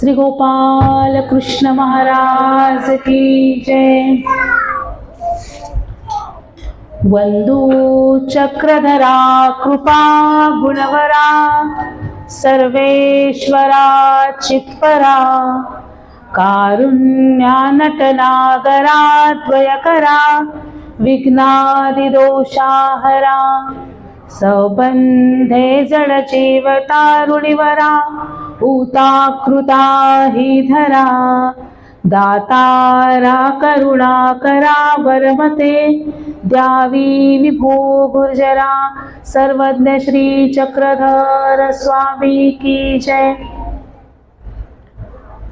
श्री गोपाल कृष्ण महाराज की जय। वंदू चक्रधरा कृपा गुणवरा सर्वेश्वरा चित्परा कारुण्या नटनागरा द्वयकरा विघ्नादिदोषाहरा सौबंधे जड जीव तारुणीवरा ऊताकृता हि धरा दातारा करुणाकरा वरमते द्यावी विभो गुर्जरा सर्वज्ञ श्री चक्रधर स्वामी की जय।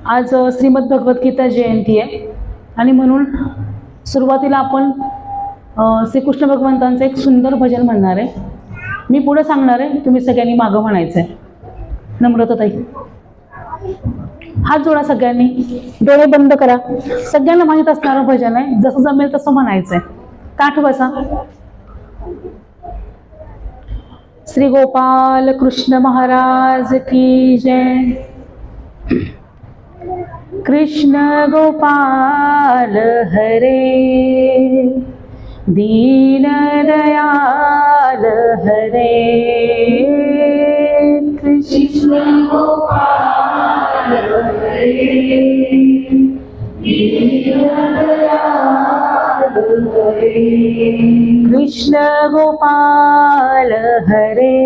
आज श्रीमद भगवद्गीता जयंती आहे आणि म्हणून सुरुवातीला आपण श्रीकृष्ण भगवंतांचं एक सुंदर भजन म्हणणार आहे। मी पुढे सांगणार आहे, तुम्ही सगळ्यांनी मागं म्हणायचं आहे। नम्रताताई हात जोडा, सगळ्यांनी डोळे बंद करा। सगळ्यांना माहित असणारं भजन आहे, जसं जमेल तसं म्हणायचंय। ताठ बसा। श्री गोपाल कृष्ण महाराज की जय। कृष्ण गोपाल हरे दीन दयाल हरे कृष्ण गोपाल हरे दीन दयाल हरे कृष्ण गोपाल हरे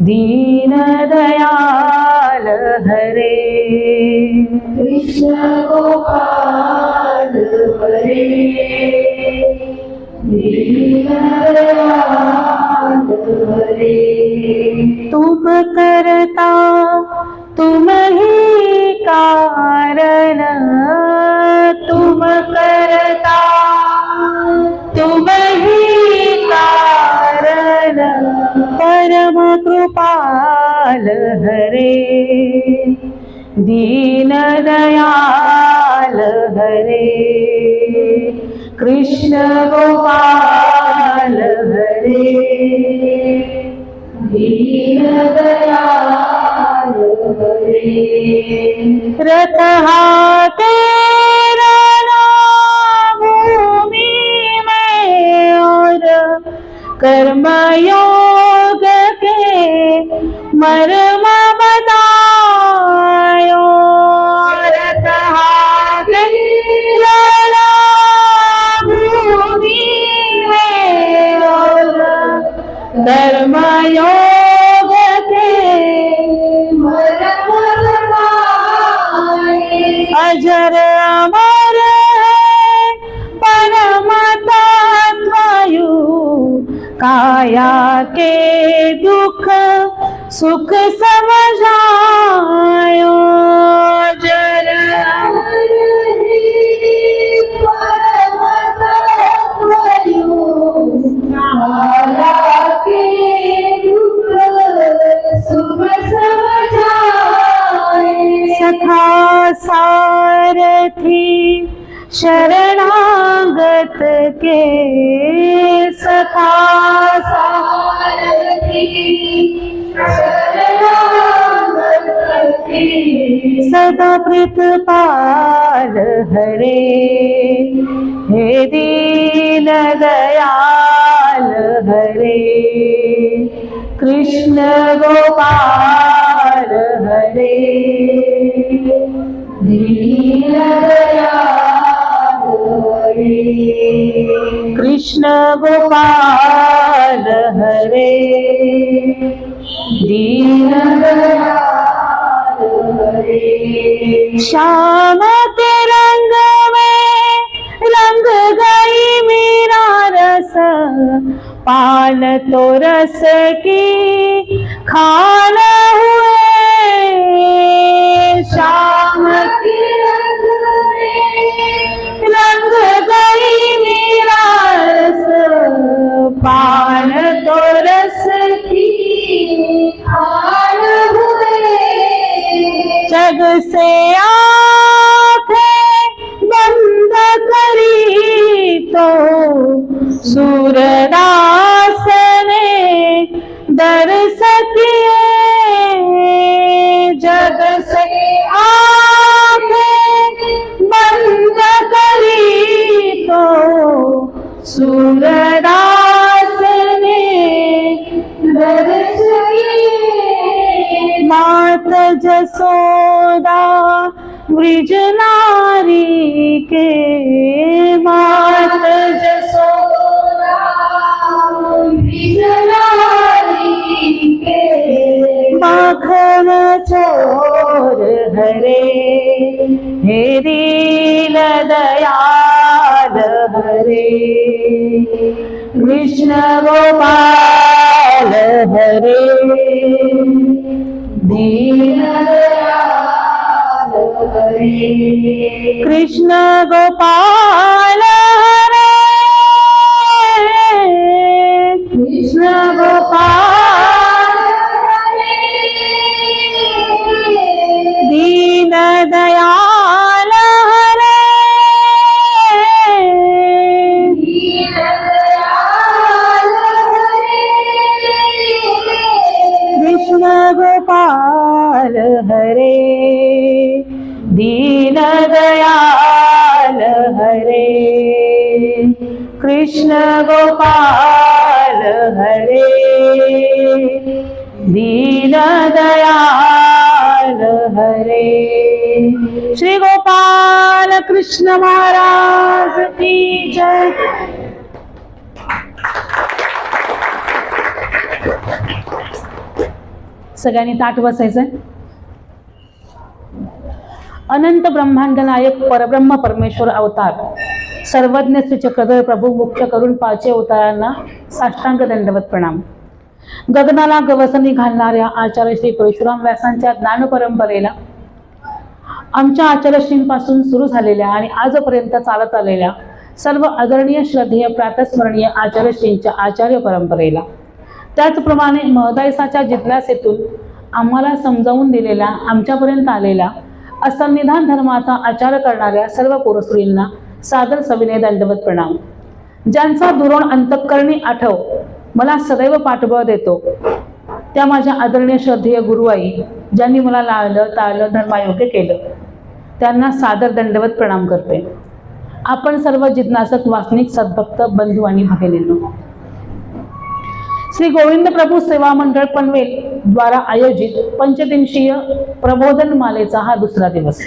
दीन दयाल हरे कृष्ण गोपाल हरे दीन दयाल हरे। तुम करता तुम ही कारण, तुम करता तुम ही कारण परम कृपाल हरे दीन दयाल हरे कृष्ण गोपाल हरे दीन दयाल हरे। रथ हाथे रना भूमि में और कर्मयोग के मर्म बतायो। रथ हाथे रना भूमि में और कर्मयोग के मर्म बताए। अजर अमर परमतत्वयु काया के दुख सुख समझायो। अजर अमर परमतत्वयु काया के दुख सुख समझाए। सखा सारथी शरणागत के, सखा सारथी शरणागत के सदा प्रीतपाल हरे हे दीन दयाल हरे कृष्ण गोपाल हरे दीन दयाल हरे कृष्ण गोपाल हरे दीन दयाल हरे। श्याम के रंग में रंग गई मेरा रस, पान तो रस की खान हुए। श्याम के रंग में रंग गई मेरा रस, पान तो रस की खान हुए। जग से आंखें बंद करी तो सूरदास ने दर्श किए। जग से मात जसोदा ब्रिज नारी के, मात जसोदा ब्रिज नारी के, माखन चोर हरे हे दीन दयाल हरे, कृष्ण गोपाल हरे दीन दयाल हरे, कृष्ण गोपाल हरे, कृष्ण गोपाल हरे दीन दयाल हरे, दीन दयाल हरे, कृष्ण गोपाल हरे दीन दयाल हरे, कृष्ण गोपाल हरे दीन दयाल हरे। श्री गोपाल कृष्ण महाराज की जय। सगळ्यांनी ताट बसायचंय। अनंत ब्रह्मांड नायक परब्रह्म परमेश्वर अवतार सर्वज्ञ श्री चक्रधर प्रभू मुख्य करून पाचे अवतारांना साष्टांग दंडवत प्रणाम। गगनाला गवसणी घालणाऱ्या आचार्य श्री परशुराम व्यासांच्या ज्ञान परंपरेला आमच्या आचार्यश्रींपासून सुरू झालेल्या आणि आजपर्यंत चालत आलेल्या सर्व आदरणीय श्रद्धेय प्रातस्मरणीय आचार्यश्रींच्या आचार्य परंपरेला, त्याचप्रमाणे महदायसाच्या जिज्ञासेतून आम्हाला समजावून दिलेल्या आमच्यापर्यंत आलेल्या असंविधान धर्माचा आचार करणाऱ्या सर्व पुरुषांना सादर सविनय दंडवत प्रणाम। ज्यांचा दुरोण अंतःकरणी आठव मला सदैव पाठबळ देतो त्या माझ्या आदरणीय श्रद्धेय गुरुआई, ज्यांनी मला लाळलं ताळलं धर्मायोग्य केलं, त्यांना सादर दंडवत प्रणाम करते। आपण सर्व जिज्ञासक वासनिक सद्भक्त बंधू आणि भगिनींनो, श्री गोविंद प्रभू सेवा मंडळ पनवेल द्वारा आयोजित पंचदिवसीय प्रबोधन मालेचा हा दुसरा दिवस।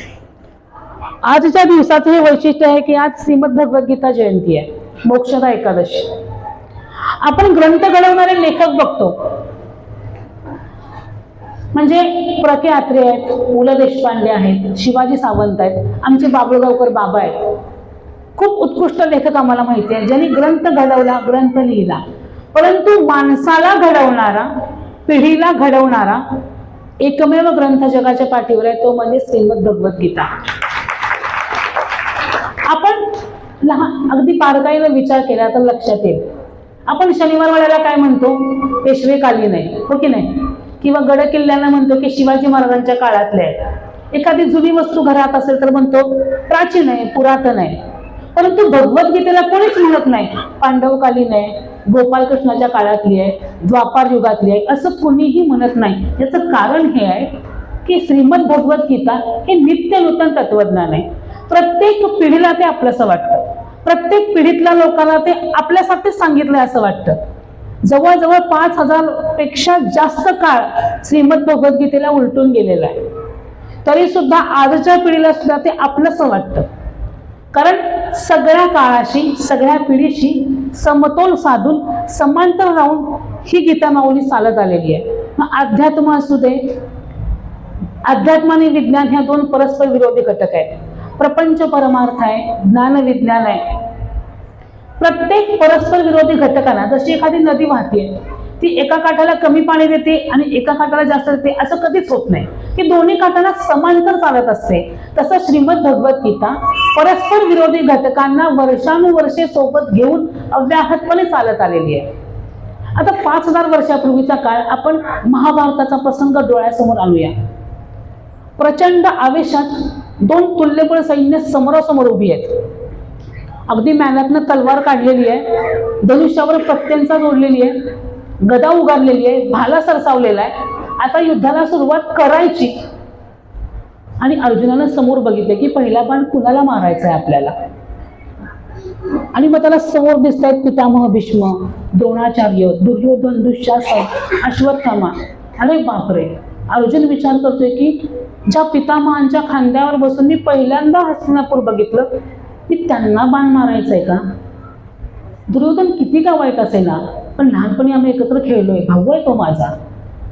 आजच्या दिवसाचे हे वैशिष्ट्य आहे की आज श्रीमद भगवद्गीता जयंती आहे, मोक्षदा एकादशी। आपण ग्रंथ घडवणारे लेखक बघतो, म्हणजे प्र के अत्रे आहेत, पु ल देशपांडे आहेत, शिवाजी सावंत आहेत, आमचे बाबुळगावकर बाबा आहेत। खूप उत्कृष्ट लेखक आम्हाला माहिती आहे, ज्यांनी ग्रंथ घडवला, ग्रंथ लिहिला। परंतु माणसाला घडवणारा, पिढीला घडवणारा एकमेव ग्रंथ जगाच्या पाठीवर आहे, तो म्हणजे श्रीमद भगवद्गीता। आपण लहान अगदी बारकाईने विचार केला तर लक्षात येईल। आपण शनिवार वाड्याला काय म्हणतो, पेशवे कालीन नाही, हो की नाही? किंवा गड किल्ल्यांना म्हणतो की शिवाजी महाराजांच्या काळातले आहे। एखादी जुनी वस्तू घरात असेल तर म्हणतो प्राचीन आहे, पुरातन आहे। परंतु भगवद्गीतेला कोणीच म्हणत नाही पांडवकालीन आहे, गोपालकृष्णाच्या काळातली आहे, द्वापार युगातली आहे, असं कोणीही म्हणत नाही। याचं कारण हे आहे की श्रीमद भगवद्गीता हे नित्य नूतन तत्वज्ञान आहे। प्रत्येक पिढीला ते आपलंसं वाटतं, प्रत्येक पिढीतल्या लोकांना ते आपल्यासाठीच सांगितलंय असं वाटतं। जवळजवळ 5000 पेक्षा जास्त काळ श्रीमद भगवद्गीतेला उलटून गेलेला आहे, तरी सुद्धा आजच्या पिढीला सुद्धा ते आपलंसं वाटतं। कारण सगळ्या काळाशी, सगळ्या पिढीशी समतोल साधून समांतर राहून ही गीता माऊली चालत आलेली आहे। मग अध्यात्म असू दे, अध्यात्म आणि विज्ञान ह्या दोन परस्पर विरोधी घटक आहेत। प्रपंच परमार्थ आहे, ज्ञान विज्ञान आहे। प्रत्येक परस्पर विरोधी घटकांना, जशी एखादी नदी वाहते, ती एका काठाला कमी पाणी देते आणि एका काठाला जास्त देते, असं कधीच होत नाही, की दोन्ही काठांना समांतर चालत असते। तसं श्रीमद भगवद्गीता परस्पर विरोधी घटकांना वर्षानुवर्षे सोबत घेऊन अव्याहतपणे चालत आलेली आहे। आता 5000 वर्षापूर्वीचा काळ, आपण महाभारताचा प्रसंग डोळ्यासमोर आणूया। प्रचंड आवेशात 2 तुल्यबळ सैन्य समोरासमोर उभी आहेत। अगदी मॅनातनं तलवार काढलेली आहे, धनुष्यावर पत्त्यांचा जोडलेली आहे, गदा उगारलेली आहे, भाला सरसावलेला आहे। आता युद्धाला सुरुवात करायची आणि अर्जुनानं समोर बघितले की पहिला बाण कुणाला मारायचा आहे आपल्याला। आणि मग त्याला समोर दिसत आहेत पितामह भीष्म, द्रोणाचार्य, दुर्योधन, दुःशासन, अश्वत्थामा। अरे बापरे, अर्जुन विचार करतोय की ज्या पितामहांच्या खांद्यावर बसून मी पहिल्यांदा हस्तिनापूर बघितलं, मी त्यांना बाण मारायचंय का? दुर्योधन किती का वाईट असेल ना, पण लहानपणी आम्ही एकत्र खेळलोय, भाऊ आहे तो माझा,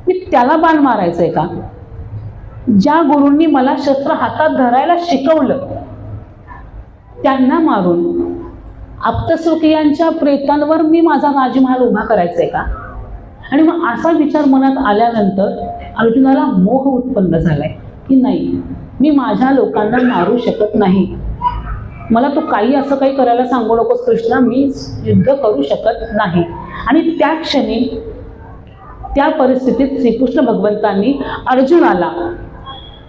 मी त्याला बाण मारायचंय का? ज्या गुरूंनी मला शस्त्र हातात धरायला शिकवलं त्यांना मारून आप्तस्वकीयांच्या प्रेतांवर मी माझा राजमहाल उभा करायचा आहे का? आणि मग असा विचार मनात आल्यानंतर अर्जुनाला मोह उत्पन्न झालाय की नाही, मी माझ्या लोकांना मारू शकत नाही, मला तू काही असं काही करायला सांगू नकोस कृष्णा, मी युद्ध करू शकत नाही. आणि त्या क्षणी त्या परिस्थितीत श्रीकृष्ण भगवंतांनी अर्जुनाला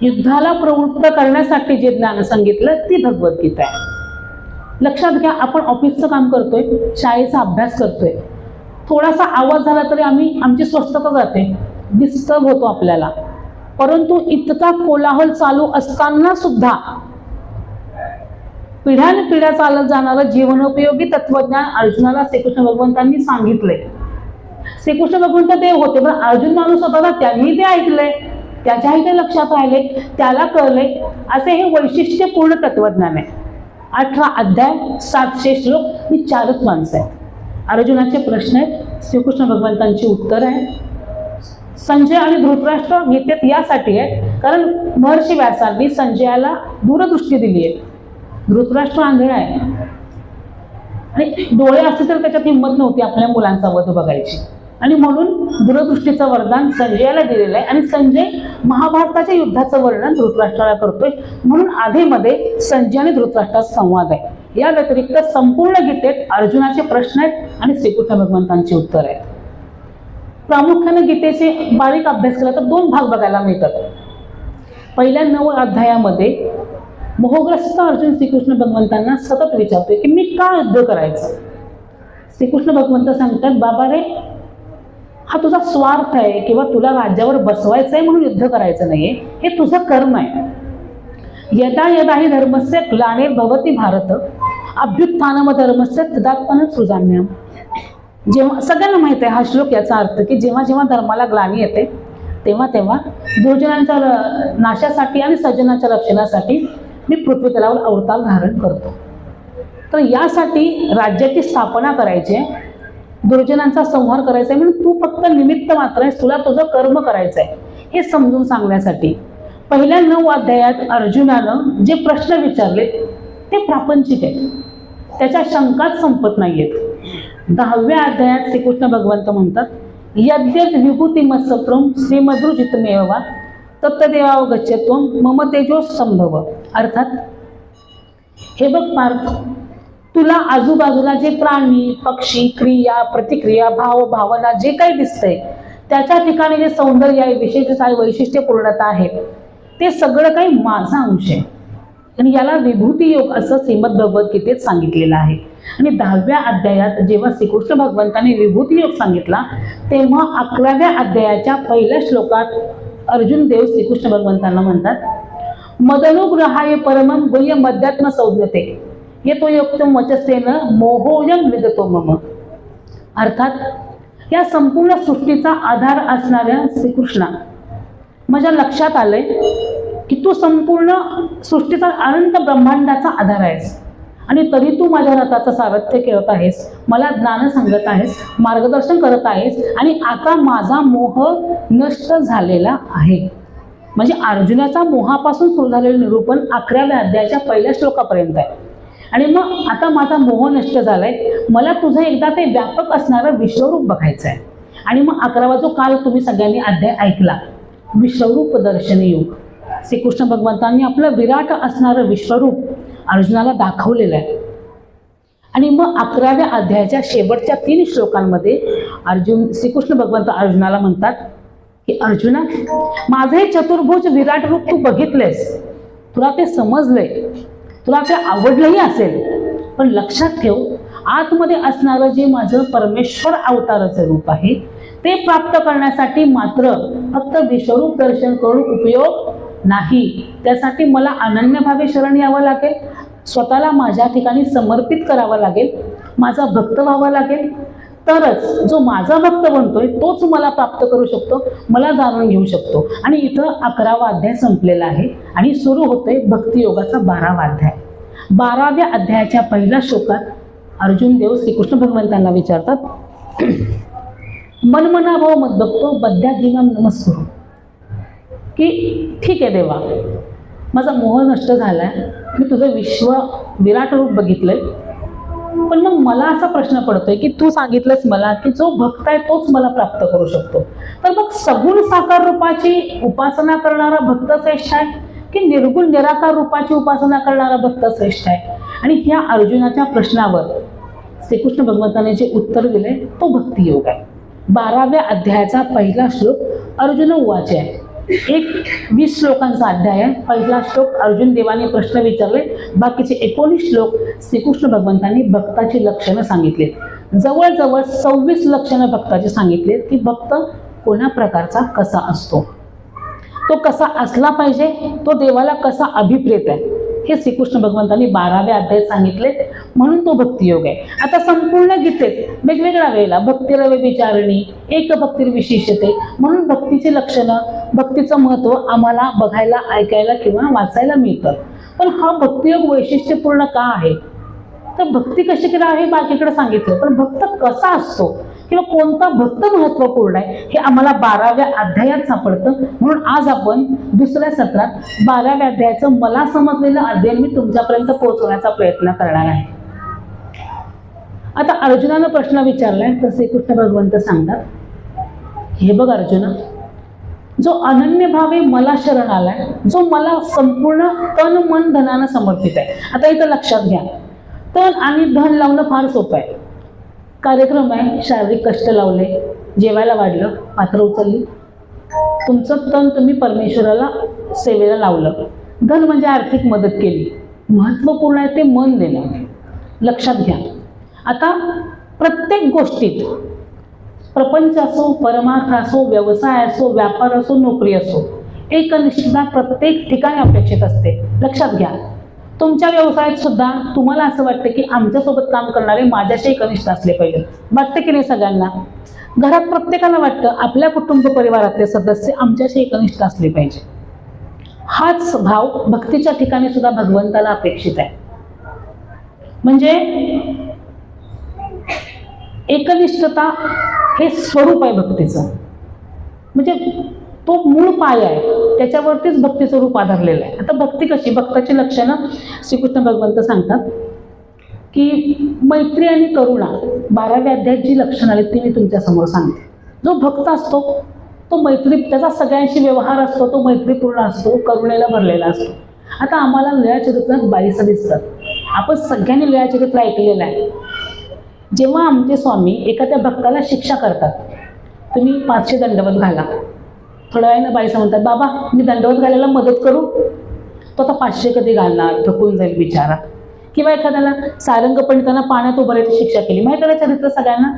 युद्धाला प्रवृत्त करण्यासाठी जे ज्ञान सांगितलं ती भगवद्गीता आहे. लक्षात घ्या, आपण ऑफिसचं काम करतोय, शाळेचा अभ्यास करतोय, थोडासा आवाज झाला तरी आमची स्वस्थता जाते, डिस्टर्ब होतो आपल्याला. परंतु इतका कोलाहल चालू असताना सुद्धा पिढ्यानपिढ्या चालत जाणारं जीवनोपयोगी तत्वज्ञान अर्जुनाला श्रीकृष्ण भगवंतांनी सांगितले. श्रीकृष्ण भगवंत देव होते, पण अर्जुन माणूस होता ना, त्यांनी ते ऐकले, त्याच्याही ते लक्षात राहिले, त्याला कळले. असे हे वैशिष्ट्यपूर्ण तत्वज्ञान आहे. 18 अध्याय 700 श्लोक, ही 4च माणसं आहेत. अर्जुनाचे प्रश्न आहेत, श्रीकृष्ण भगवंतांची उत्तर आहे. संजय आणि धृतराष्ट्र गीतेत यासाठी आहे कारण महर्षी व्यासांनी संजयाला दूरदृष्टी दिली आहे. धृतराष्ट्र आंधळा आहे आणि डोळे असते तर त्याच्यात हिंमत नव्हती आपल्या मुलांचा वध बघायची, आणि म्हणून दूरदृष्टीचं वरदान संजयाला दिलेलं आहे. आणि संजय महाभारताच्या युद्धाचं वर्णन धृतराष्ट्राला करतोय, म्हणून आधीमध्ये संजय आणि धृतराष्ट्राचा संवाद आहे. या व्यतिरिक्त संपूर्ण गीतेत अर्जुनाचे प्रश्न आहेत आणि श्रीकृष्ण भगवंतांची उत्तर आहेत. प्रामुख्याने गीतेचे बारीक अभ्यास केला तर 2 भाग बघायला मिळतात. पहिल्या 9 अध्यायामध्ये मोहग्रस्त अर्जुन श्रीकृष्ण भगवंतांना सतत विचारतोय की मी का युद्ध करायचं. श्रीकृष्ण भगवंत सांगतात, बाबा रे, हा तुझा स्वार्थ आहे किंवा तुला राज्यावर बसवायचं आहे म्हणून युद्ध करायचं नाहीये, हे तुझं कर्म आहे. यदा यदा हि धर्मस्य ग्लानिर्भवति भारत अभ्युत्थानम धर्मस्य तदात्मनं सृजाम्यहम्. जेव्हा सगळ्यांना माहिती आहे हा श्लोक, याचा अर्थ की जेव्हा जेव्हा धर्माला ग्लानी येते तेव्हा तेव्हा दुर्जनांच्या नाशासाठी आणि सज्जनांच्या रक्षणासाठी मी पृथ्वी तलावर अवतार धारण करतो. तर यासाठी राज्याची स्थापना करायची आहे, दुर्जनांचा संहार करायचा आहे, म्हणून तू फक्त निमित्त मात्र आहेस, तुला तुझं कर्म करायचं आहे हे समजून सांगण्यासाठी पहिल्या 9 अध्यायात अर्जुनानं जे प्रश्न विचारले ते प्रापंचिक आहेत, त्याच्या शंकाच संपत नाहीयेत. 10व्या अध्यायात श्रीकृष्ण भगवंत म्हणतात, यद्यत विभूतिमत्सत्रम श्रीमद्रुजितमेव वा तत्तदेवावगच्छत्वम मम तेजो संभव. अर्थात हे बघ पार्थ, तुला आजूबाजूला जे प्राणी, पक्षी, क्रिया, प्रतिक्रिया, भाव, भावना जे काही दिसतंय त्याच्या ठिकाणी जे सौंदर्य आहे, विशेषतः वैशिष्ट्यपूर्णता आहे, ते सगळं काही माझा अंश आहे. आणि याला विभूती योग असं श्रीमद भगवद्गीतेत सांगितलेलं आहे. आणि 10व्या अध्यायात जेव्हा श्रीकृष्ण भगवंतांनी विभूती योग सांगितला तेव्हा 11व्या अध्यायाच्या पहिल्या श्लोकात अर्जुन देव श्रीकृष्ण भगवंतांना म्हणतात, मदनुग्रहाय परमं गुह्य मध्यात्म संज्ञते येतो योक्तम वचस्तेन मोहोयम विदतो मम. अर्थात या संपूर्ण सृष्टीचा आधार असणाऱ्या श्रीकृष्णा, माझ्या लक्षात आलंय की तू संपूर्ण सृष्टीचा अनंत ब्रह्मांडाचा आधार आहेस आणि तरी तू माझ्या रथाचं सारथ्य करत आहेस, मला ज्ञान सांगत आहेस, मार्गदर्शन करत आहेस, आणि आता माझा मोह नष्ट झालेला आहे. म्हणजे अर्जुनाचा मोहापासून सुरू झालेलं निरूपण 11व्या अध्यायाच्या पहिल्या श्लोकापर्यंत आहे. आणि मग आता माझा मोह नष्ट झालाय, मला तुझं एकदा ते व्यापक असणारं विश्वरूप बघायचं आहे. आणि मग 11वा जो काल तुम्ही सगळ्यांनी अध्याय ऐकला, विश्वरूप दर्शन योग, श्रीकृष्ण भगवंतांनी आपलं विराट असणारं विश्वरूप अर्जुनाला दाखवलेलं आहे. आणि मग 11व्या अध्यायाच्या शेवटच्या 3 श्लोकांमध्ये श्रीकृष्ण भगवंत अर्जुनाला म्हणतात की अर्जुना, माझं हे चतुर्भुज विराट रूप तू बघितलेस, तुला ते समजलंय, तुला ते आवडलंही असेल, पण लक्षात ठेव, आतमध्ये असणारं जे माझं परमेश्वर अवताराचं रूप आहे ते प्राप्त करण्यासाठी मात्र फक्त विश्वरूप दर्शन करून उपयोग नाही. त्यासाठी मला अनन्यभावे शरण यावं लागेल, स्वतःला माझ्या ठिकाणी समर्पित करावं लागेल, माझा भक्त व्हावं लागेल, तरच जो माझा भक्त बनतोय तोच मला प्राप्त करू शकतो, मला जाणून घेऊ शकतो. आणि इथं 11वा अध्याय संपलेला आहे आणि सुरू होतोय भक्तियोगाचा 12वा अध्याय. 12व्या अध्यायाच्या पहिल्या श्लोकात अर्जुन देव श्रीकृष्ण भगवंतांना विचारतात, मनमनाभाव मद्भक्तो बद्ध्याधीमां नमस्कुरु, की ठीक आहे देवा, माझा मोह नष्ट झालाय, मी तुझं विश्व विराट रूप बघितलंय, पण मग मला असा प्रश्न पडतोय की तू सांगितलंस मला की जो भक्त आहे तोच मला प्राप्त करू शकतो. तर मग सगुण साकार रूपाची उपासना करणारा भक्त श्रेष्ठ आहे की निर्गुण निराकार रूपाची उपासना करणारा भक्त श्रेष्ठ आहे? आणि ह्या अर्जुनाच्या प्रश्नावर श्रीकृष्ण भगवंताने जे उत्तर दिले तो भक्तियोग आहे. 12व्या अध्यायाचा पहिला श्लोक अर्जुन उवाच आहे. 20 श्लोकांचा अध्याय आहे. पहिला श्लोक अर्जुन देवाने प्रश्न विचारले, बाकीचे 19 श्लोक श्रीकृष्ण भगवंतांनी भक्ताची लक्षणं सांगितले. जवळजवळ 26 लक्षणं भक्ताची सांगितले की भक्त कोणा प्रकारचा कसा असतो, तो कसा असला पाहिजे, तो देवाला कसा अभिप्रेत आहे, हे श्रीकृष्ण भगवंतांनी 12व्या अध्यायात सांगितले. म्हणून तो भक्तियोग आहे. आता संपूर्ण गीतेत वेगवेगळ्या वेळेला भक्तिरवे विचारणी, एक भक्तीर विशिष्टते म्हणून भक्तीची लक्षणं, भक्तीचं महत्त्व आम्हाला बघायला, ऐकायला किंवा वाचायला मिळतं. पण हा भक्तियोग वैशिष्ट्यपूर्ण का आहे? तर भक्ती कशी करावी हे बाकीकडे सांगितलं, पण भक्त कसा असतो किंवा कोणता भक्त महत्त्वपूर्ण आहे हे आम्हाला 12व्या अध्यायात सापडतं. म्हणून आज आपण दुसऱ्या सत्रात 12व्या अध्यायाचं मला समजलेलं अध्ययन मी तुमच्यापर्यंत पोहोचवण्याचा प्रयत्न करणार आहे. आता अर्जुनानं प्रश्न विचारलाय तर श्रीकृष्ण भगवंत सांगतात, हे बघ अर्जुना, जो अनन्य भावे मला शरण आलाय, जो मला संपूर्ण तन मन धनानं समर्पित आहे. आता इथं लक्षात घ्या, तन आणि धन लावणं फार सोपं आहे. कार्यक्रम आहे, शारीरिक कष्ट लावले, जेवायला वाढलं, पात्र उचलली, तुमचं तन तुम्ही परमेश्वराला सेवेला लावलं. धन म्हणजे आर्थिक मदत केली. महत्त्वपूर्ण आहे ते मन देणं. लक्षात घ्या. आता प्रत्येक गोष्टीत, प्रपंच असो, परमार्थ असो, व्यवसाय असो, व्यापार असो, नोकरी असो, एकनिष्ठता प्रत्येक ठिकाणी अपेक्षित असते. लक्षात घ्या. तुमच्या व्यवसायात सुद्धा तुम्हाला असं वाटतं की आमच्यासोबत काम करणारे माझ्याशी एकनिष्ठ असले पाहिजे. वाटतं की नाही सगळ्यांना? घरात प्रत्येकाला वाटतं आपल्या कुटुंब परिवारातले सदस्य आमच्याशी एकनिष्ठ असले पाहिजे. हाच भाव भक्तीच्या ठिकाणी सुद्धा भगवंताला अपेक्षित आहे. म्हणजे एकनिष्ठता हे स्वरूप आहे भक्तीचं. म्हणजे तो मूळ पाय आहे, त्याच्यावरतीच भक्तीचं रूप आधारलेलं आहे. आता भक्ती कशी? भक्ताची लक्षणं श्रीकृष्ण भगवंत सांगतात की मैत्री आणि करुणा 12व्या अध्यायात जी लक्षणं आली ती मी तुमच्या समोर सांगते. जो भक्त असतो तो मैत्री, त्याचा सगळ्यांशी व्यवहार असतो, तो मैत्रीपूर्ण असतो, करुणेला भरलेला असतो. आता आम्हाला लीळाचरित्रात 22 दिसतात. आपण सगळ्यांनी लीळाचरित्र ऐकलेलं आहे. जेव्हा आमचे स्वामी एखाद्या भक्ताला शिक्षा करतात, तुम्ही 500 दंडवत घाला. थोड्या वेळानं बाईसा म्हणतात, बाबा मी दंडवत घालायला मदत करू. तो आता 500 कधी घालणार, थकून जाईल बिचारा. किंवा एखाद्याला सारंग पंडितांना पाण्यात उभारायची शिक्षा केली. माहिती आहे चरित्र सगळ्यांना?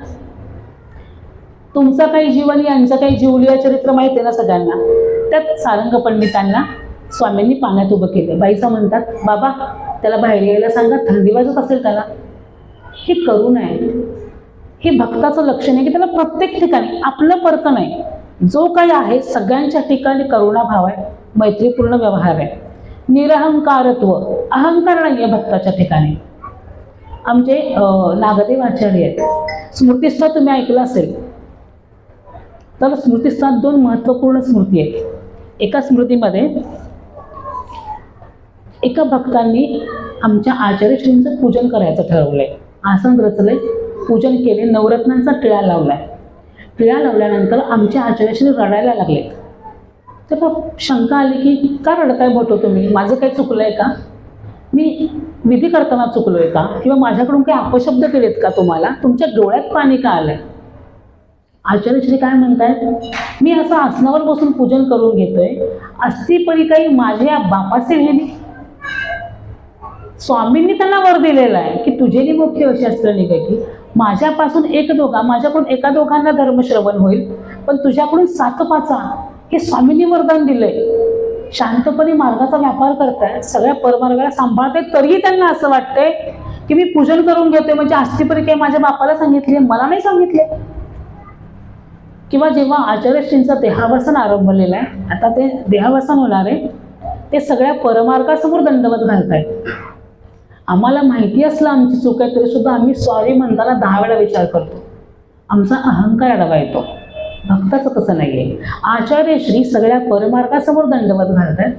तुमचं काही जीवन, यांचं काही जीवलीय चरित्र माहिती आहे ना सगळ्यांना? त्यात सारंग पंडितांना स्वामींनी पाण्यात उभं केलं. बाईसा म्हणतात, बाबा त्याला बाहेर यायला सांगा, थंडी वाजत असेल त्याला. ही करुणा आहे. हे भक्ताचं लक्षण आहे की त्याला प्रत्येक ठिकाणी आपलं परक नाही, जो काही आहे सगळ्यांच्या ठिकाणी करुणाभाव आहे, मैत्रीपूर्ण व्यवहार आहे, निरहंकारत्व, अहंकार नाही आहे भक्ताच्या ठिकाणी. आमचे नागदेव आचार्य आहेत. स्मृतिस्थ तुम्ही ऐकलं असेल तर स्मृतिस्थात 2 महत्त्वपूर्ण स्मृती आहेत. एका स्मृतीमध्ये एका भक्तांनी आमच्या आचार्यश्रींचं पूजन करायचं ठरवलंय. आसन रचलंय, पूजन केले, नवरत्नांचा टिळा लावलाय. टिळा लावल्यानंतर आमच्या आचार्यश्री रडायला लागले. तर शंका आली की का रडताय भटो तुम्ही? माझं काही चुकलंय का? मी विधी करताना चुकलोय का? किंवा माझ्याकडून काही अपशब्द केलेत का तुम्हाला? तुमच्या डोळ्यात पाणी का आलंय? आचार्यश्री काय म्हणतायत, मी असं आसनावर बसून पूजन करून घेतोय, अस्थिपरी काही माझ्या बापाचे हेली. स्वामींनी त्यांना वर दिलेला आहे की तुझे मुख्य अशी असलेली काय की माझ्यापासून माझ्याकडून एका दोघांना धर्मश्रवण होईल, पण तुझ्याकडून 7-5 हे स्वामींनी वरदान दिलंय. शांतपणे मार्गाचा व्यापार करतायत, सगळ्या परमार्गाला सांभाळतायत, तरीही त्यांना असं वाटतंय की मी पूजन करून घेतोय म्हणजे अस्थीपरी काय माझ्या बापाला सांगितले, मला नाही सांगितले. किंवा जेव्हा आचार्यश्रींचा देहावसान आरंभलेला आहे, आता ते देहावसान होणार आहे, ते सगळ्या परमार्गासमोर दंडवत घालतायत. आम्हाला माहिती असलं आमची चूक आहे तरी सुद्धा आम्ही सॉरी म्हणताना 10 वेळा विचार करतो. आमचा अहंकार अडवा येतो. भक्ताचं तसं नाहीये. आचार्यश्री सगळ्या परमार्गासमोर दंडवत घालतात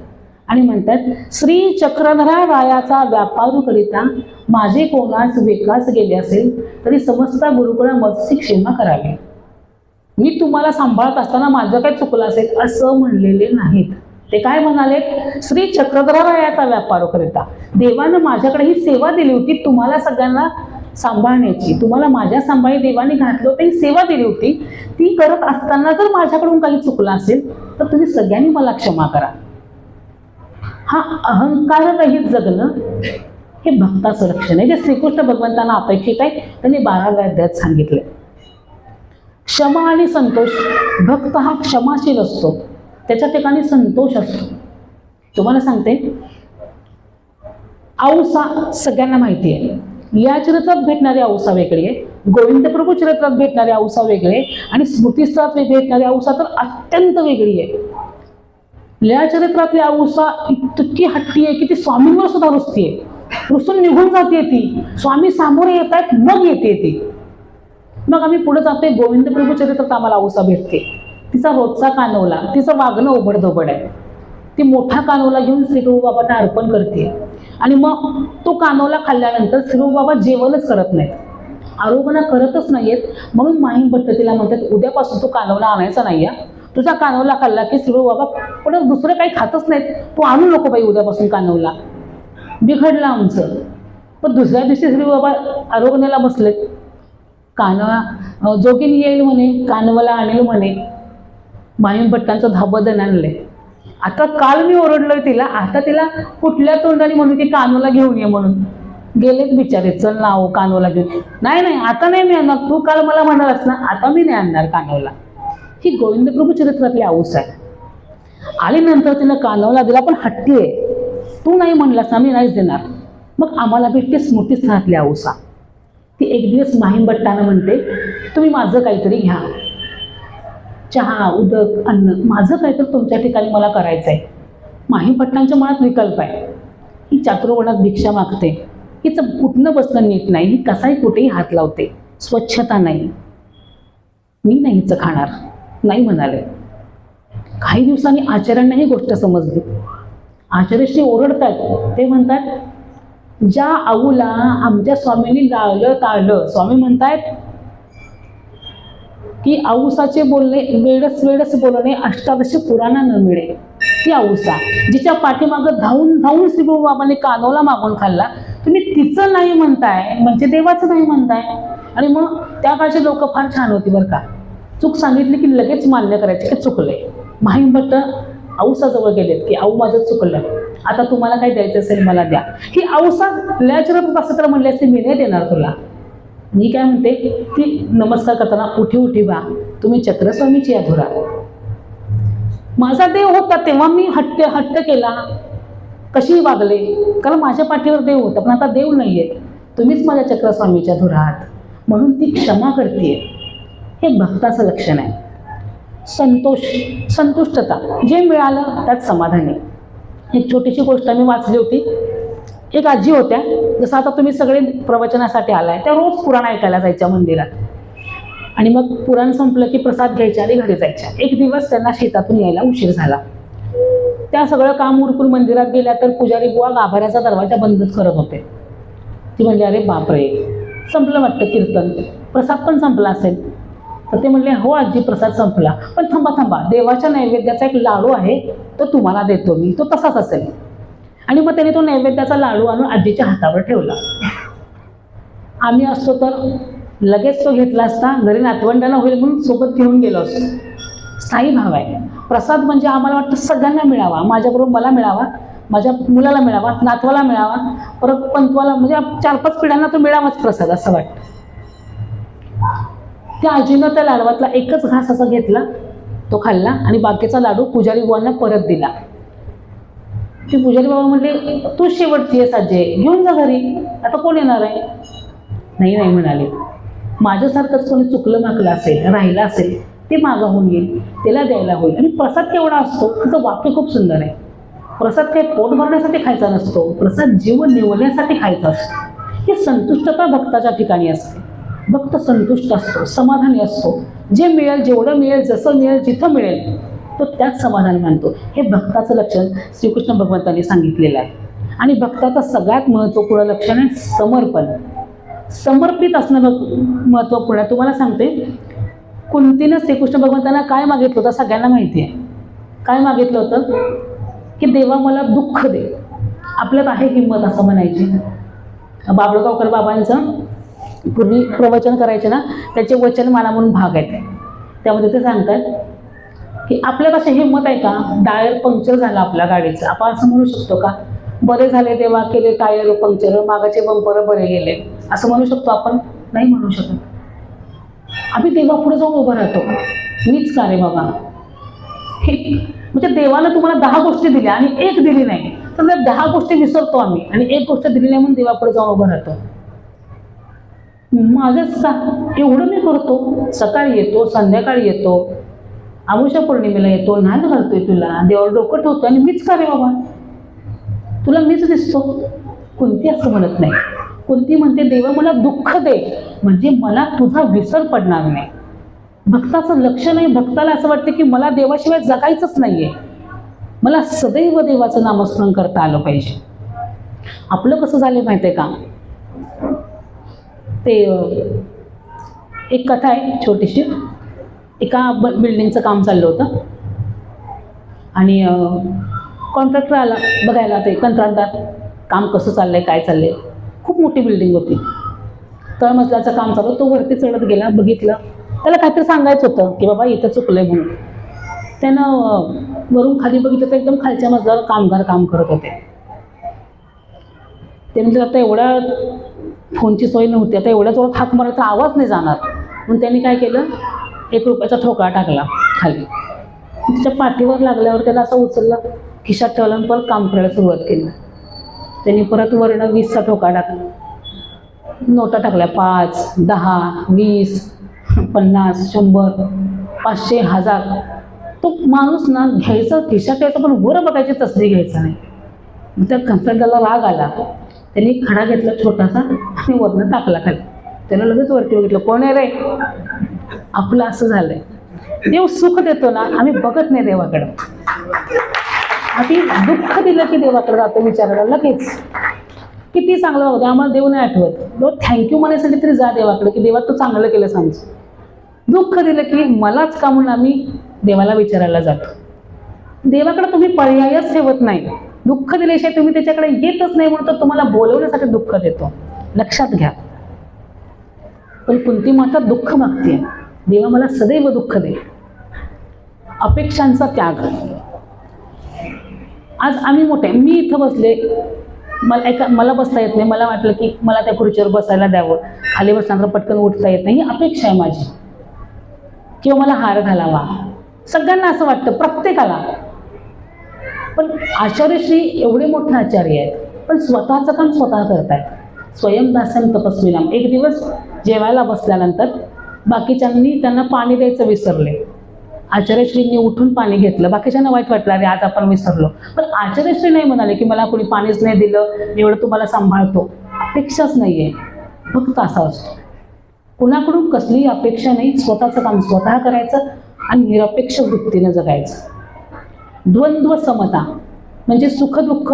आणि म्हणतात, श्री चक्रधरा रायाचा व्यापारूकरिता माझे कोणास विकास गेले असेल तरी समस्त गुरुकुळा मत्सी क्षमा करावी. मी तुम्हाला सांभाळत असताना माझं काय चुकलं असेल असं म्हणलेले नाहीत. ते काय म्हणाले, श्री चक्रधरा रायाचा व्यापारूकरिता देवानं माझ्याकडे ही सेवा दिली होती तुम्हाला सगळ्यांना सांभाळण्याची. तुम्हाला माझ्या सांभाळी देवाने घातलं होतं, ही सेवा दिली होती. ती करत असताना जर माझ्याकडून काही चुकलं असेल तर तुम्ही सगळ्यांनी मला क्षमा करा. हा अहंकार रहित जगणं हे भक्ताचं लक्षण आहे, जे श्रीकृष्ण भगवंतांना अपेक्षित आहे. त्यांनी 12व्या अध्यायात सांगितले. क्षमा आणि संतोष. भक्त हा क्षमाशील असतो, त्याच्या ठिकाणी संतोष असतो. तुम्हाला सांगते, औसा सगळ्यांना माहिती आहे. या चरित्रात भेटणारी औसा वेगळी आहे, गोविंद प्रभू चरित्रात भेटणारी औसा वेगळी आहे आणि स्मृतिस्थळात भेटणारी औसा तर अत्यंत वेगळी आहे. लीळा चरित्रातली औसा इतकी हट्टी आहे की ती स्वामींवर सुद्धा रुसतीये, रुसून निघून जाते ती. स्वामी सामोरे येत आहेत मग येते ती. मग आम्ही पुढे जातोय, गोविंद प्रभू चरित्रात आम्हाला औसा भेटते. तिचा रोजचा कानवला, तिचं वागणं ओबडधोबड आहे. ती मोठा कानवला घेऊन श्रीप्रभू बाबांना अर्पण करते आणि मग तो कानवला खाल्ल्यानंतर श्रीप्रभू बाबा जेवणच करत नाहीत, आरोग्य करतच नाहीयेत. म्हणून माहीम भट्ट तिला म्हणतात, उद्यापासून तो कानवला आणायचा नाही. तुझा कानवला खाल्ला की श्रीप्रभू बाबा पण दुसरं काही खातच नाहीत, तू आणू नको बाई उद्यापासून कानवला. बिघडलं आमचं. पण दुसऱ्या दिवशी श्रीप्रभू बाबा आरोग्याला बसलेत. कानवा जोगीन येईल म्हणे, कानवला आणेल म्हणे. माहीम भट्टांचं धाबदन आणलंय. आता काल मी ओरडलोय तिला, आता तिला कुठल्या तोंडाने म्हणून की कानवला घेऊन ये म्हणून. गेलेत बिचारे, चल ना हो कानवला घेऊन. नाही नाही आता नाही मी आणणार, तू काल मला म्हणालास ना, आता मी नाही आणणार कानवला. ही गोविंद प्रभू चरित्रातली औस आहे. आणि नंतर तिनं कानवला दिला, पण हट्टी आहे. तू नाही म्हणलास ना, मी नाहीच देणार. मग आम्हाला भेटते स्मृतिस्थळातली औसा. ती एक दिवस माहीम भट्टानं म्हणते, तुम्ही माझं काहीतरी घ्या, चहा उदक अन्न, माझं काहीतरी तुमच्या ठिकाणी मला करायचं आहे. माहीम भट्टांच्या मनात विकल्प आहे. ही चातुर्वर्णात भिक्षा मागते, हिचं कुठनं बसणं नीट नाही, ही कसाही कुठेही हात लावते, स्वच्छता नाही, मी नाही हिचं खाणार नाही म्हणाले. काही दिवसांनी आचार्यांना ही गोष्ट समजली. आचार्यश्री ओरडतात. ते म्हणतात, ज्या आऊला आमच्या स्वामींनी लावलं ताळलं. स्वामी म्हणतायत की औसाचे बोलणे वेडस बोलणे अष्टादश पुराणा न मिळे. ती औसा जिच्या पाठीमागं धावून धावून श्रीप्रभू बाबांनी कानवला मागून खाल्ला, तुम्ही तिचं नाही म्हणताय म्हणजे देवाचं नाही म्हणताय. आणि मग त्या काळचे लोक फार छान होती बरं का. चूक सांगितली की लगेच मान्य करायचे की चुकलंय. माहीम भट्ट औसाजवळ गेलेत की आऊ माझं चुकलं, आता तुम्हाला काय द्यायचं असेल मला द्या. ही औसा लयाचरत असं तर म्हणले असते, मी नाही देणार तुला. मी काय म्हणते, ती नमस्कार करताना उठी बा, तुम्ही चक्रस्वामीची अधुरा. माझा देव होता तेव्हा मी हट्ट केला, कशी वागले, कारण माझ्या पाठीवर देव होता. पण आता देव नाहीये, तुम्हीच माझ्या चक्रस्वामीच्या धुरा आहात, म्हणून ती क्षमा करते. हे भक्ताचं लक्षण आहे. संतुष्टता, जे मिळालं त्यात समाधानी. एक छोटीशी गोष्ट मी वाचली होती. एक आजी होत्या, जसं आता तुम्ही सगळे प्रवचनासाठी आलाय, त्या रोज पुराण ऐकायला जायच्या मंदिरात. आणि मग पुराण संपलं की प्रसाद घ्यायच्या आणि घरी जायच्या. एक दिवस त्यांना शेतातून यायला उशीर झाला. त्या सगळं काम उरकून मंदिरात गेल्या तर पुजारी बुवा गाभाऱ्याचा दरवाजा बंदच करत होते. ती म्हणली, अरे बापरे, संपलं वाटतं कीर्तन, प्रसाद पण संपला असेल. तर ते म्हणले, हो आजी प्रसाद संपला, पण थांबा, देवाच्या नैवेद्याचा एक लाडू आहे तो तुम्हाला देतो मी, तो तसाच असेल. आणि मग त्याने तो नैवेद्याचा लाडू आणून आजीच्या हातावर ठेवला. आम्ही असतो तर लगेच तो घेतला असता, घरी नातवंडांना होईल म्हणून सोबत घेऊन गेलो असतो. स्थायी भाव आहे. प्रसाद म्हणजे आम्हाला वाटतं सगळ्यांना मिळावा, माझ्याबरोबर मला मिळावा, माझ्या मुलाला मिळावा, नातवाला मिळावा, परत पंतवाला, म्हणजे 4-5 पिढ्यांना तो मिळावाच प्रसाद असं वाटतं. त्या आजीनं त्या लाडवातला एकच घास असा घेतला, तो खाल्ला आणि बाकीचा लाडू पुजारी बुवांना परत दिला. ते पुजारी बाबा म्हटले, तू शेवटची आहे साजे, घेऊन जा घरी, आता कोण येणार आहे? नाही नाही म्हणाले, माझ्यासारखंच कोणी चुकलं माकलं असेल, राहिलं असेल, ते मागाहून येईल, त्याला द्यायला होईल. आणि प्रसाद केवढा असतो, त्याचं वाक्य खूप सुंदर आहे. प्रसाद काही पोट भरण्यासाठी खायचा नसतो, प्रसाद जीव निवडण्यासाठी खायचा असतो. ही संतुष्टता भक्ताच्या ठिकाणी असते. भक्त संतुष्ट असतो, समाधानी असतो. जे मिळेल, जेवढं मिळेल, जसं मिळेल, जिथं मिळेल, तो त्याच समाधान मानतो. हे भक्ताचं लक्षण श्रीकृष्ण भगवंतांनी सांगितलेलं आहे. आणि भक्ताचं सगळ्यात महत्त्वपूर्ण लक्षण आहे समर्पण. समर्पित असणं महत्त्वपूर्ण आहे. तुम्हाला सांगते, कुंतीनं श्रीकृष्ण भगवंतांना काय मागितलं होतं सगळ्यांना माहिती आहे. काय मागितलं होतं की देवा मला दुःख दे. आपल्यात आहे हिंमत असं म्हणायची. बाबळगावकर बाबांचं पूर्वी प्रवचन करायचे ना, त्याचे वचन मला म्हणून भाग आहेत. त्यामध्ये ते सांगतात की आपल्यात अशी हिंमत आहे का, टायर पंक्चर झाला आपल्या गाडीचं, आपण असं म्हणू शकतो का, बरे झाले देवा केले टायर पंक्चर, मागाचे बंपर बरे गेले, असं म्हणू शकतो आपण? नाही म्हणू शकत. आम्ही देवापुढे जाऊन उभं राहतो, मीच का रे बाबा. म्हणजे देवाला तुम्हाला 10 गोष्टी दिल्या आणि एक दिली नाही, तर त्या 10 गोष्टी विसरतो आम्ही आणि एक गोष्ट दिली नाही म्हणून देवापुढे जाऊन उभं राहतो. माझंच का एवढं मी करतो, सकाळी येतो, संध्याकाळी येतो, अमावस्या पौर्णिमेला येतो, नाद घालतोय तुला, देवावर डोकं ठेवतो आणि मीच का रे बाबा, तुला मीच दिसतो. कुंती असं म्हणत नाही. कुंती म्हणते देवा मला दुःख दे, म्हणजे मला तुझा विसर पडणार नाही. भक्ताचं लक्ष नाही. भक्ताला असं वाटतं की मला देवाशिवाय जगायचंच नाहीये, मला सदैव देवाचं नामस्मरण करता आलं पाहिजे. आपलं कसं झालं माहिती आहे का, ते एक कथा आहे छोटीशी. एका बिल्डिंगचं काम चाललं होतं आणि कॉन्ट्रॅक्टर आला बघायला, ते कंत्राटदार, काम कसं चाललंय, काय चाललंय. खूप मोठी बिल्डिंग होती, तळमजल्याचं काम चालू. तो वरती चढत गेला, बघितलं, त्याला काहीतरी सांगायचं होतं की बाबा इथं चुकलंय म्हणून. त्यानं वरून खाली बघितलं तर एकदम खालच्या मजल्यावर कामगार काम करत होते. ते म्हणजे आता एवढ्या फोनची सोय नव्हती, आता एवढ्या जोरात हाक मारला तर आवाज नाही जाणार, म्हणून त्यांनी काय केलं, 1 रुपयाचा ठोकळा टाकला खाली. तिच्या पाठीवर लागल्यावर त्याला असं उचललं, खिशात ठेवला आणि परत काम करायला सुरुवात केली. त्यांनी परत वरनं 20चा ठोका टाकला, नोटा टाकल्या, 5, 10, 20, 50, 100, 500, 1000. तो माणूस ना घ्यायचा, खिशात ठेवायचा, पण वर बघायची तसली घ्यायचा नाही. मग त्या कंत्राटदाराला राग आला. त्यांनी खडा घेतला छोटासा आणि वरनं टाकला खाली. त्याला लगेच वरती बघितलं, कोण आहे रे. आपलं असं झालंय, देव सुख देतो ना, आम्ही बघत नाही देवाकडं. आम्ही दुःख दिलं की देवाकडे जातो विचारायला लगेच. किती चांगलं होतं, आम्हाला देव नाही आठवत, थँक्यू म्हणायसाठी तरी जा देवाकडे की देवा तू चांगलं केलं आमचं. दुःख दिलं की मलाच का म्हणून आम्ही देवाला विचारायला जातो. देवाकडे तुम्ही पर्यायच ठेवत नाही. दुःख दिल्याशिवाय तुम्ही त्याच्याकडे येतच नाही, म्हणून तर तुम्हाला बोलवण्यासाठी दुःख देतो, लक्षात घ्या. पण कुंती माता दुःख मागते, देवा मला सदैव दुःख दे. अपेक्षांचा त्याग. आज आम्ही मोठे, मी इथं बसले, मला बसता येत नाही, मला वाटलं की मला त्या खुर्चीवर बसायला द्यावं, खाली बसल्यानंतर पटकन उठता येत नाही, ही अपेक्षा आहे माझी. किंवा मला हार घालावा, सगळ्यांना असं वाटतं, प्रत्येकाला. पण आचार्यश्री एवढे मोठे आचार्य आहेत, पण स्वतःचं काम स्वतः करतायत. स्वयंदासन तपस्विनाम. एक दिवस जेवायला बसल्यानंतर बाकीच्यांनी त्यांना पाणी द्यायचं विसरले. आचार्यश्रींनी उठून पाणी घेतलं. बाकीच्यांना वाईट वाटलं, अरे आज आपण विसरलो. पण आचार्यश्री नाही म्हणाले की मला कोणी पाणीच नाही दिलं, एवढं तुम्हाला सांभाळतो. अपेक्षाच नाही आहे, फक्त असा असतो. कुणाकडून कसलीही अपेक्षा नाही, स्वतःचं काम स्वतः करायचं आणि निरपेक्ष वृत्तीनं जगायचं. द्वंद्व समता म्हणजे सुख दुःख.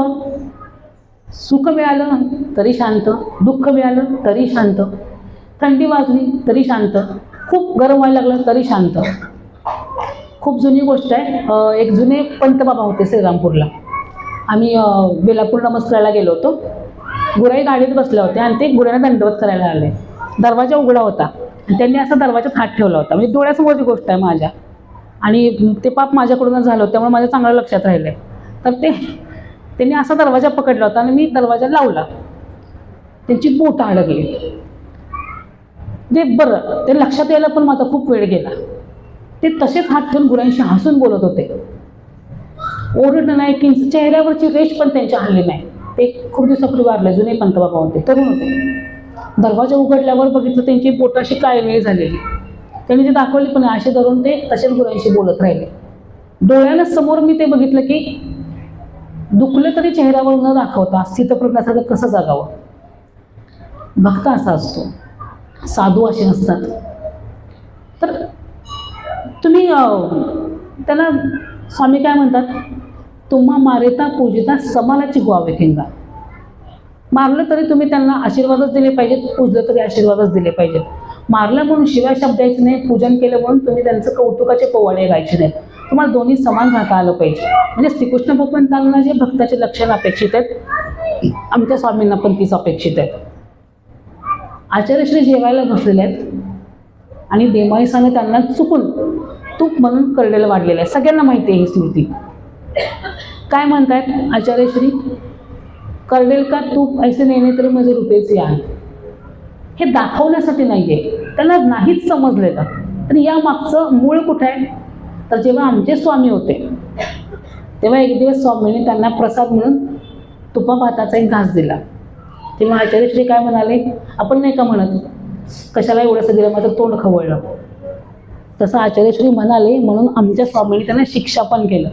सुख मिळालं तरी शांत, दुःख मिळालं तरी शांत, थंडी वाजली तरी शांत, खूप गरम व्हायला लागलं तरी शांत. खूप जुनी गोष्ट आहे. एक जुने पंत बाबा होते श्रीरामपूरला. आम्ही बेलापूर नमस्काराला गेलो होतो. गुराई गाडीत बसल्या होत्या आणि ते गुरांना दंडवत करायला आले. दरवाजा उघडा होता आणि त्यांनी असा दरवाजात हात ठेवला होता. म्हणजे डोळ्यासमोरची गोष्ट आहे माझ्या, आणि ते पाप माझ्याकडूनच झालं होतं, त्यामुळे माझ्या चांगलं लक्षात राहिलं आहे. तर त्यांनी असा दरवाजा पकडला होता आणि मी दरवाजा लावला. त्यांची बोटं अडकली. ते बरं, ते लक्षात यायला पण माझा खूप वेळ गेला. ते तसेच हात ठेवून गुरांशी हसून बोलत होते. ओरडणं नाही, किंच चेहऱ्यावरची रेष पण त्यांच्या हल्ली नाही. ते खूप दिवसापूर्वी वारले, जुने पंतबाबा होते, तरुण होते. दरवाजा उघडल्यावर बघितलं त्यांची बोटाशी काळमेळ झालेली. त्यांनी ते दाखवली पण असे धरून ते तशाच गुरांशी बोलत राहिले. डोळ्यानं समोर मी ते बघितलं की दुखलं तरी चेहऱ्यावर न दाखवता स्थितप्रज्ञासारखं कसं जगावं. भक्त असा असतो, साधू असे नसतात. तर तुम्ही त्यांना स्वामी काय म्हणतात, तुम्हा मारेता पूजिता समालाची गोवे किंगा. मारलं तरी तुम्ही त्यांना आशीर्वादच दिले पाहिजेत, पूजलं तरी आशीर्वादच दिले पाहिजेत. मारलं म्हणून शिवाय शब्द द्यायचे नाही, पूजन केलं म्हणून तुम्ही त्यांचं कौतुकाचे पोवाडे गायचे नाहीत. तुम्हाला दोन्ही समान राहता आलं पाहिजे. म्हणजे श्रीकृष्ण भगवंतांना जे भक्ताचे लक्षण अपेक्षित आहेत, आमच्या स्वामींना पण तीच अपेक्षित आहेत. आचार्यश्री जेवायला बसलेले आहेत आणि देमाईसाने त्यांना चुकून तूप म्हणून करडेलं वाढलेलं आहे. सगळ्यांना माहिती आहे ही स्मृती. काय म्हणतायत आचार्यश्री, करडेल का तूप ऐसे नेणे तरी म्हणजे रुपयेचे आहे. हे दाखवण्यासाठी नाहीये, त्यांना नाहीच समजले का. आणि या मागचं मूळ कुठे आहे, तर जेव्हा आमचे स्वामी होते तेव्हा एक दिवस स्वामींनी त्यांना प्रसाद म्हणून तुपा भाताचा एक घास दिला. तेव्हा आचार्यश्री काय म्हणाले, आपण नाही का म्हणत कशाला एवढंसं दिलं, माझं तोंड खवळलं. तसं आचार्यश्री म्हणाले म्हणून आमच्या स्वामींनी त्यांना शिक्षा पण केलं.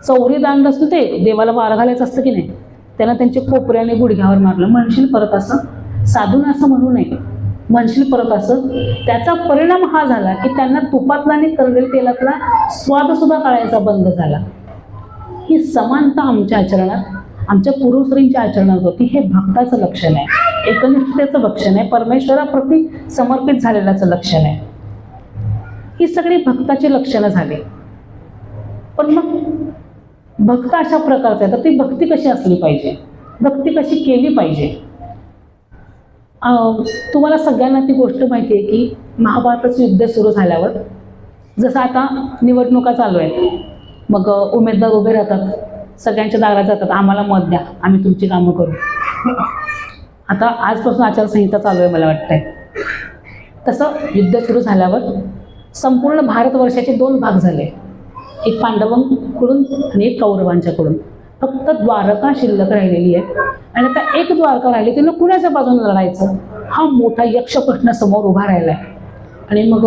चौरी दांड असतं ते देवाला वार घालायचं असतं की नाही, त्यांना त्यांच्या कोपऱ्याने गुडघ्यावर मारलं. म्हणशील परत असं, साधून असं म्हणू नये, म्हणशील परत असं. त्याचा परिणाम हा झाला की त्यांना तुपातला आणि करडेल तेलातला स्वाद सुद्धा कळायचा बंद झाला. ही समानता आमच्या आचरणात, आमच्या पूर्वसरींच्या आचरणात होती. हे भक्ताचं लक्षण आहे, एकनिष्ठतेचं लक्षण आहे, परमेश्वराप्रती समर्पित झालेल्याचं लक्षण आहे. ही सगळी भक्ताची लक्षणं झाली. पण मग भक्त अशा प्रकारचा आहे, तर ती भक्ती कशी असली पाहिजे, भक्ती कशी केली पाहिजे. तुम्हाला सगळ्यांना ती गोष्ट माहिती आहे की महाभारताचं युद्ध सुरू झाल्यावर, जसं आता निवडणुका चालू आहेत, मग उमेदवार उभे राहतात, सगळ्यांच्या दारात जातात, आम्हाला मत द्या, आम्ही तुमची कामं करू. आता आजपासून आचारसंहिता चालू आहे मला वाटतंय. तसं युद्ध सुरू झाल्यावर संपूर्ण भारतवर्षाचे 2 भाग झाले, एक पांडवांकडून आणि एक कौरवांच्याकडून. फक्त द्वारका शिल्लक राहिलेली आहे आणि आता एक द्वारका राहिली, तिला कुणाच्या बाजूने लढायचं हा मोठा यक्ष प्रश्न समोर उभा राहिला आहे. आणि मग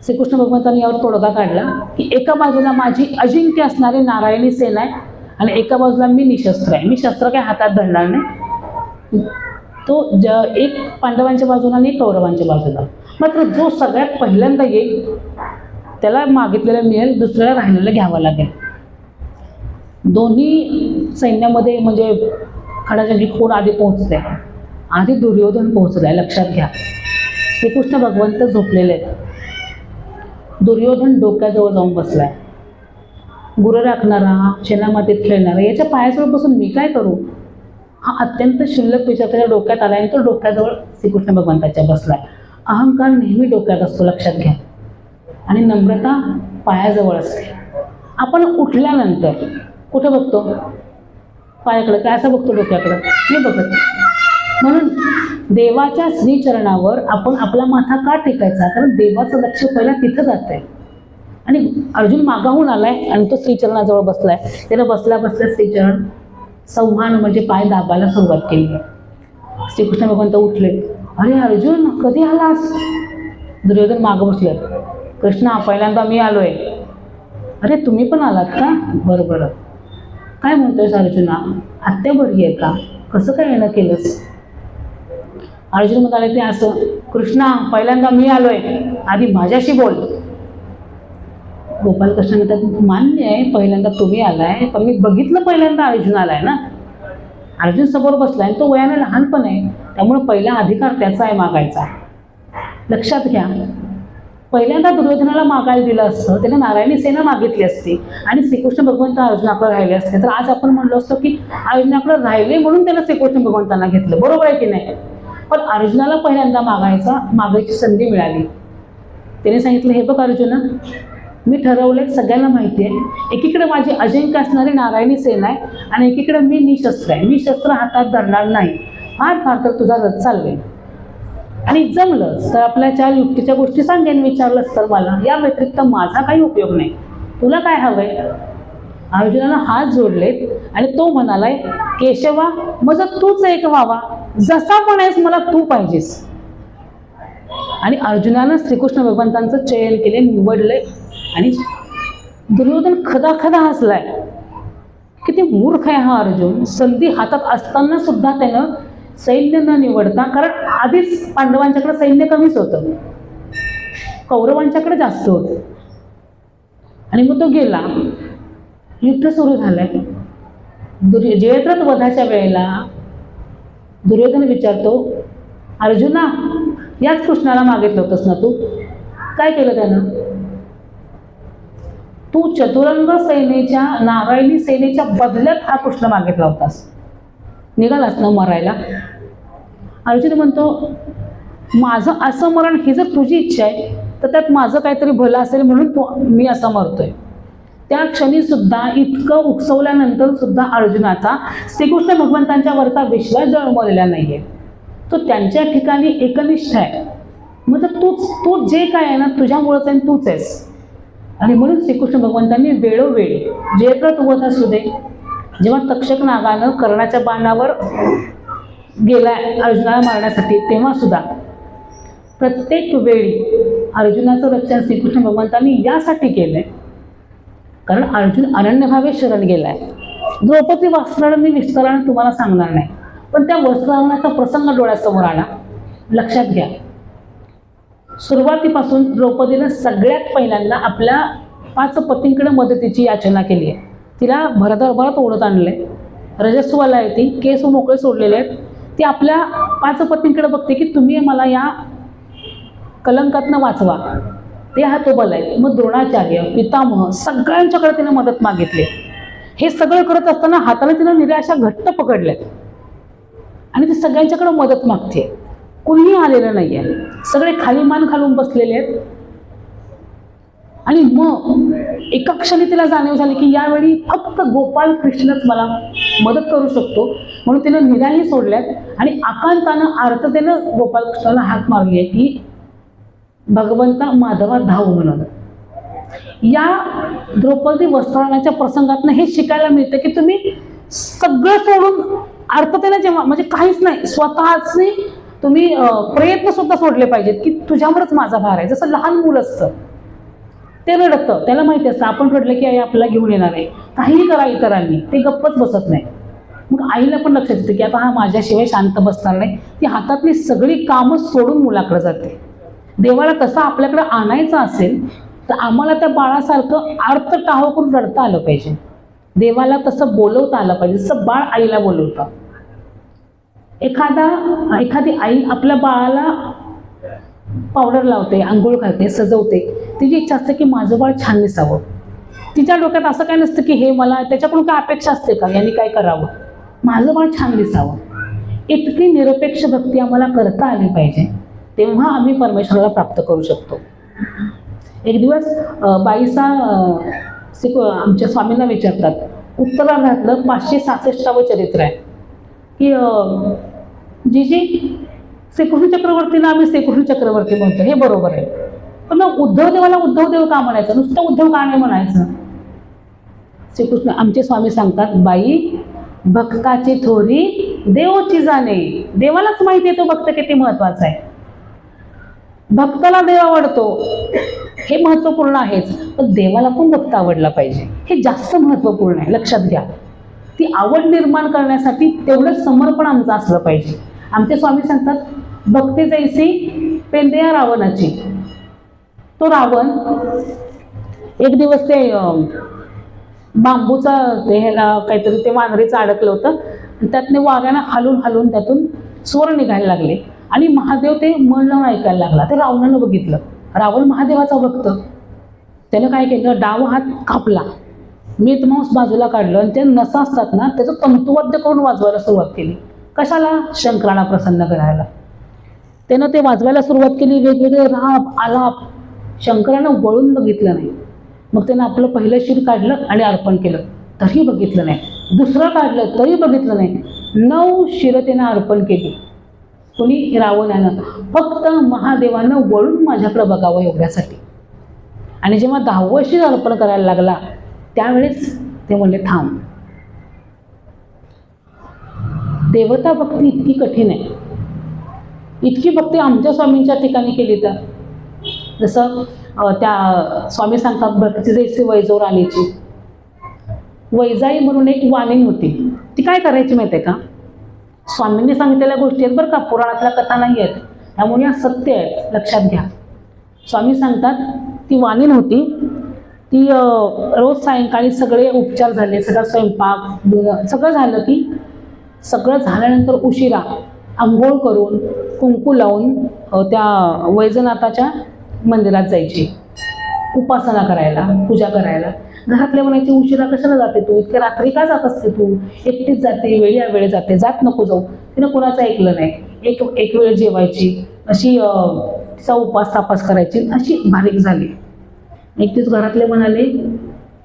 श्रीकृष्ण भगवंतांनी यावर तोडगा काढला की एका बाजूला माझी अजिंक्य असणारी नारायणी सेना आहे आणि एका बाजूला मी निशस्त्र आहे. मी शस्त्र काय हातात धरणार नाही. तो एक पांडवांच्या बाजूला आणि कौरवांच्या बाजूला. मात्र जो सगळ्यात पहिल्यांदा येईल त्याला मागितलेलं मिळेल, दुसऱ्याला राहिलेलं घ्यावं लागेल. दोन्ही सैन्यामध्ये म्हणजे खडाजंगी कोण आधी पोहोचले, आधी दुर्योधन पोहोचलाय, लक्षात घ्या. श्रीकृष्ण भगवंत झोपलेले आहेत, दुर्योधन डोक्याजवळ जाऊन बसलाय. गुरु राखणारा, शेणामातीत खेळणारा, याच्या पायाजवळ बसून मी काय करू, हा अत्यंत क्षुल्लक विचार त्याच्या डोक्यात आला आणि तो डोक्याजवळ श्रीकृष्ण भगवंताच्या बसलाय. अहंकार नेहमी डोक्यात असतो, लक्षात घ्या, आणि नम्रता पायाजवळ असते. आपण उठल्यानंतर कुठे बघतो, पायाकडे, काय असं बघतो, डोक्याकडं मी बघत. म्हणून देवाच्या श्रीचरणावर आपण आपला माथा का टेकायचा, कारण देवाचं लक्ष पहिला तिथं जात आहे. आणि अर्जुन मागाहून आलाय आणि तो श्रीचरणाजवळ बसलाय. त्याला बसल्या बसल्या श्रीचरण संहान म्हणजे पाय दाबायला सुरुवात केली. श्रीकृष्ण भगवंत उठले, अरे अर्जुन कधी आलास. दुर्योधन मागं बसले, कृष्णा पहिल्यांदा मी आलोय. अरे तुम्ही पण आलात का, बरं बरं, काय म्हणतोयस अर्जुना, आत्या बरी आहे का, कसं काय येणं केलंस. अर्जुन म्हणाले ते असं, कृष्णा पहिल्यांदा मी आलोय, आधी माझ्याशी बोल. गोपालकृष्ण म्हणतात मान्य आहे पहिल्यांदा तुम्ही आलाय, पण मी बघितलं पहिल्यांदा अर्जुन आलाय ना. अर्जुन समोर बसलाय, तो वयाने लहान पण आहे, त्यामुळे पहिला अधिकार त्याचा आहे मागायचा. लक्षात घ्या, पहिल्यांदा दुर्योधनाला मागायला दिलं असतं, त्याने नारायणी सेना मागितली असती आणि श्रीकृष्ण भगवंत अर्जुनाकडे राहिले असते, तर आज आपण म्हणलो असतो की अर्जुनाकडे राहिले म्हणून त्याला श्रीकृष्ण भगवंतांना घेतलं. बरोबर आहे की नाही. पण अर्जुनाला पहिल्यांदा मागायची संधी मिळाली. त्याने सांगितलं, हे बघ अर्जुना, मी ठरवलंय, सगळ्यांना माहिती आहे, एकीकडे माझी अजिंक्य असणारी नारायणी सेना आहे आणि एकीकडे मी निशस्त्र आहे. मी शस्त्र हातात धरणार नाही, फार तर तुझा रथ चालवेल. आणि जमलं तर आपल्या 4 युक्तीच्या गोष्टी सांगेन, विचारलंच तर मला. या व्यतिरिक्त माझा काही उपयोग नाही. तुला काय हवंय? अर्जुनानं हात जोडलेत आणि तो म्हणालाय, केशवा माझा तूच एक व्हावा, जसा पण आहेस मला तू पाहिजेस. आणि अर्जुनानं श्रीकृष्ण भगवंतांचं चयन केले, निवडले. आणि दुर्योधन खदा खदा हसलाय. किती मूर्ख आहे हा अर्जुन. संधी हातात असताना सुद्धा त्यानं सैन्य न निवडता, कारण आधीच पांडवांच्याकडे सैन्य कमीच होतं, कौरवांच्याकडे जास्त होतं. आणि मग तो गेला. युद्ध सुरू झालंय. जयद्रथ वधाच्या वेळेला दुर्योधन विचारतो, अर्जुना याच कृष्णाला मागितलं होतंस ना तू? काय केलं त्यानं? तू चतुरंग सेनेच्या, नारायणी सेनेच्या बदल्यात हा कृष्ण मागितला होतास, निघालास ना मरायला? अर्जुन म्हणतो, माझं असं मरण ही जर तुझी इच्छा आहे तर त्यात माझं काहीतरी भलं असेल म्हणून मी असं मरतोय. त्या क्षणी सुद्धा, इतकं उकसवल्यानंतर सुद्धा अर्जुनाचा श्रीकृष्ण भगवंतांच्या वरचा विश्वास जळमलेला नाहीये. तो त्यांच्या ठिकाणी एकनिष्ठ आहे. मग तू जे काय आहे ना, तुझ्यामुळेच आहे, तूच आहेस. आणि म्हणून श्रीकृष्ण भगवंतांनी वेळोवेळी, जयद्रथ वध असू दे, जेव्हा तक्षक नागानं कर्णाच्या बाणावर गेलाय अर्जुनाला मारण्यासाठी, तेव्हा सुद्धा प्रत्येक वेळी अर्जुनाचं रक्षण श्रीकृष्ण भगवंतांनी यासाठी केलंय, कारण अर्जुन अनन्यभावे शरण गेलाय. द्रौपदी वस्त्राने विस्ताराने तुम्हाला सांगणार नाही, पण त्या वस्त्रहरणाचा प्रसंग डोळ्यासमोर आला. लक्षात घ्या, सुरुवातीपासून द्रौपदीनं सगळ्यात पहिल्यांदा आपल्या 5 पतींकडे मदतीची याचना केली आहे. तिला भरदरभरात ओढत आणले. रजस्वाला आहे ती, केस मोकळे सोडलेले आहेत. ती आपल्या 5 पतींकडे बघते की तुम्ही मला या कलंकातनं वाचवा. ते हातोबल आहे. मग द्रोणाचार्य, पितामह सगळ्यांच्याकडे तिने मदत मागितली. हे सगळं करत असताना हाताने तिने निराशा घट्ट पकडल्यात आणि ती सगळ्यांच्याकडे मदत मागते. कुणीही आलेलं नाही आहे. सगळे खाली मान घालून बसलेले आहेत. आणि मग एका क्षणी तिला जाणीव झाली की यावेळी फक्त गोपाल कृष्णच मला मदत करू शकतो. म्हणून तिने निराही सोडल्यात आणि आकांतानं आर्ततेनं गोपाल कृष्णाला हाक मारली आहे की भगवंता माधवा धाव म्हणून. या द्रौपदी वस्त्रहरणाच्या प्रसंगातनं हे शिकायला मिळतं की तुम्ही सगळं सोडून अर्थतेने जेव्हा, म्हणजे काहीच नाही, स्वतःचे तुम्ही प्रयत्न सुद्धा सोडले पाहिजेत की तुझ्यावरच माझा भार आहे. जसं लहान मुलं असतं, ते रडतं, त्याला माहिती असतं आपण रडलं की आई आपल्याला घेऊन येणार आहे. काहीही करा इतरांनी, ते गप्पच बसत नाही. मग आईला पण लक्षात येतं की आता हा माझ्याशिवाय शांत बसणार नाही. ती हातातली सगळी कामं सोडून मुलाकडे जाते. देवाला तसं आपल्याकडे आणायचं असेल तर आम्हाला त्या बाळासारखं अर्थ टाहो करून रडता आलं पाहिजे. देवाला तसं बोलवता आलं पाहिजे जसं बाळ आईला बोलवतं. एखादी आई आपल्या बाळाला पावडर लावते, आंघोळ घालते, सजवते. तिची इच्छा असते की माझं बाळ छान दिसावं. तिच्या डोक्यात असं काय नसतं की हे मला त्याच्याकडून काय अपेक्षा असते का, यांनी काय करावं, माझं बाळ छान दिसावं. इतकी निरपेक्ष भक्ती आम्हाला करता आली पाहिजे, तेव्हा आम्ही परमेश्वराला प्राप्त करू शकतो. एक दिवस बाईसा आमच्या स्वामींना विचारतात, उत्तरार्धातलं 566वं चरित्र आहे की जी श्रीकृष्ण चक्रवर्तीला आम्ही श्रीकृष्ण चक्रवर्ती म्हणतो, हे बरोबर आहे. पण मग उद्धव देवाला उद्धव देव का म्हणायचं, नुसतं उद्धव का नाही म्हणायचं? श्रीकृष्ण आमचे स्वामी सांगतात, बाई भक्ताची थोरी देवची जाणे. देवालाच माहिती आहे तो भक्त किती महत्वाचा आहे. भक्ताला देव आवडतो हे महत्त्वपूर्ण आहेच, पण देवाला पण भक्त आवडला पाहिजे हे जास्त महत्त्वपूर्ण आहे. लक्षात घ्या, ती आवड निर्माण करण्यासाठी तेवढं समर्पण आमचं असलं पाहिजे. आमचे स्वामी सांगतात, भक्ती जैसी पेंद्या रावणाची. तो रावण एक दिवस ते बांबूचा ते ह्याला काहीतरी ते वानरीचं अडकलं होतं, त्यातने वाऱ्यानं हलून त्यातून स्वर निघायला लागले आणि महादेव ते म्हणणं ऐकायला लागला. ते रावणानं बघितलं. रावण महादेवाचा भक्त, त्यानं काय केलं, डावा हात कापला, मीठ मांस बाजूला काढलं आणि ते नसा असतात ना त्याचं तंतुवाद्य करून वाजवायला सुरुवात केली. कशाला? शंकराला प्रसन्न करायला. त्यानं ते वाजवायला सुरुवात केली, वेगवेगळे राप आलाप. शंकरानं वळून बघितलं नाही. मग त्यानं आपलं पहिलं शिर काढलं आणि अर्पण केलं, तरी बघितलं नाही. दुसरं काढलं तरी बघितलं नाही. 9 शिरं त्यानं अर्पण केली. कुणी? रावणानं. फक्त महादेवानं वळून माझ्याकडे बघावं एवढ्यासाठी. आणि जेव्हा 10वं शीर अर्पण करायला लागला त्यावेळेस ते म्हणले थांब. देवता भक्ती इतकी कठीण आहे, इतकी भक्ती आमच्या स्वामींच्या ठिकाणी केली तर. जसं त्या स्वामी सांगतात भक्ती जैसे वैजोर आलीची. वैजाई म्हणून एक वाणीण होती, ती काय करायची माहिती आहे का? स्वामींनी सांगितलेल्या गोष्टी आहेत बरं का, पुराणातल्या कथा नाही आहेत, त्यामुळे या सत्य आहेत, लक्षात घ्या. स्वामी सांगतात ती वाणीण होती, ती रोज सायंकाळी सगळे उपचार झाले, सगळा स्वयंपाक सगळं झालं की सगळं झाल्यानंतर उशिरा आंघोळ करून कुंकू लावून त्या वैजनाथाच्या मंदिरात जायची उपासना करायला, पूजा करायला. घरातले म्हणायचे उशिरा कशाला जाते तू, इतक्या रात्री का जात असते तू, एकटीच जाते, वेळी जाते, जात नको जाऊ. तिनं कोणाचं ऐकलं नाही. एक वेळ जेवायची, अशी तिचा उपास तापास करायची, अशी बारीक झाली. एकटीच घरातले म्हणाले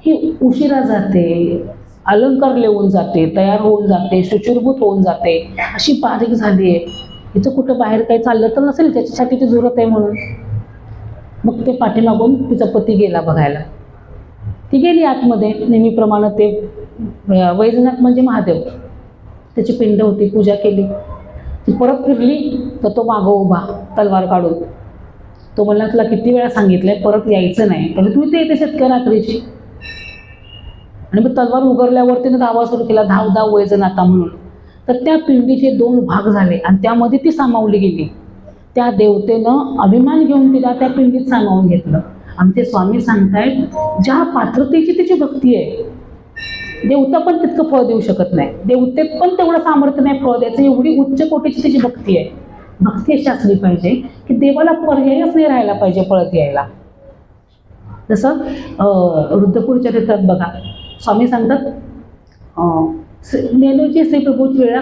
ही उशिरा जाते, अलंकार लिहून जाते, तयार होऊन जाते, शुचिरभूत होऊन जाते, अशी बारीक झाली आहे, हिचं कुठं बाहेर काही चाललं तर नसेल त्याच्यासाठी ती झुरत आहे म्हणून. मग ते पाठीमागून तिचा पती गेला बघायला. ती गेली आतमध्ये नेहमीप्रमाणे. ते वैजनाथ म्हणजे महादेव, त्याची पिंड होती, पूजा केली. ती परत फिरली तर तो मागं उभा तलवार काढून. तो म्हणला तुला किती वेळा सांगितलंय परत यायचं नाही, पण तुम्ही ते येते शेतकरी रात्रीची. आणि मग तलवार उगरल्यावर तिने धावा सुरू केला, धाव धाव वैजनाथा म्हणून. तर त्या पिंडीचे 2 भाग झाले आणि त्यामध्ये ती सामावली गेली. त्या देवतेनं अभिमान घेऊन तिला त्या पिंडीत सामावून घेतलं. आमचे स्वामी सांगतायत ज्या पात्रतेची तिची भक्ती आहे, देवता पण तितकं फळ देऊ शकत नाही, देवतेत पण तेवढं सामर्थ्य नाही फळ द्यायचं, एवढी उच्च कोटीची तिची भक्ती आहे. भक्ती अशी असली पाहिजे की देवाला पर्यायच नाही राहायला पाहिजे पळत यायला. जसं रुद्रपूर चरित्रात बघा, स्वामी सांगतात नेनोची श्रीप्रभूची वेळा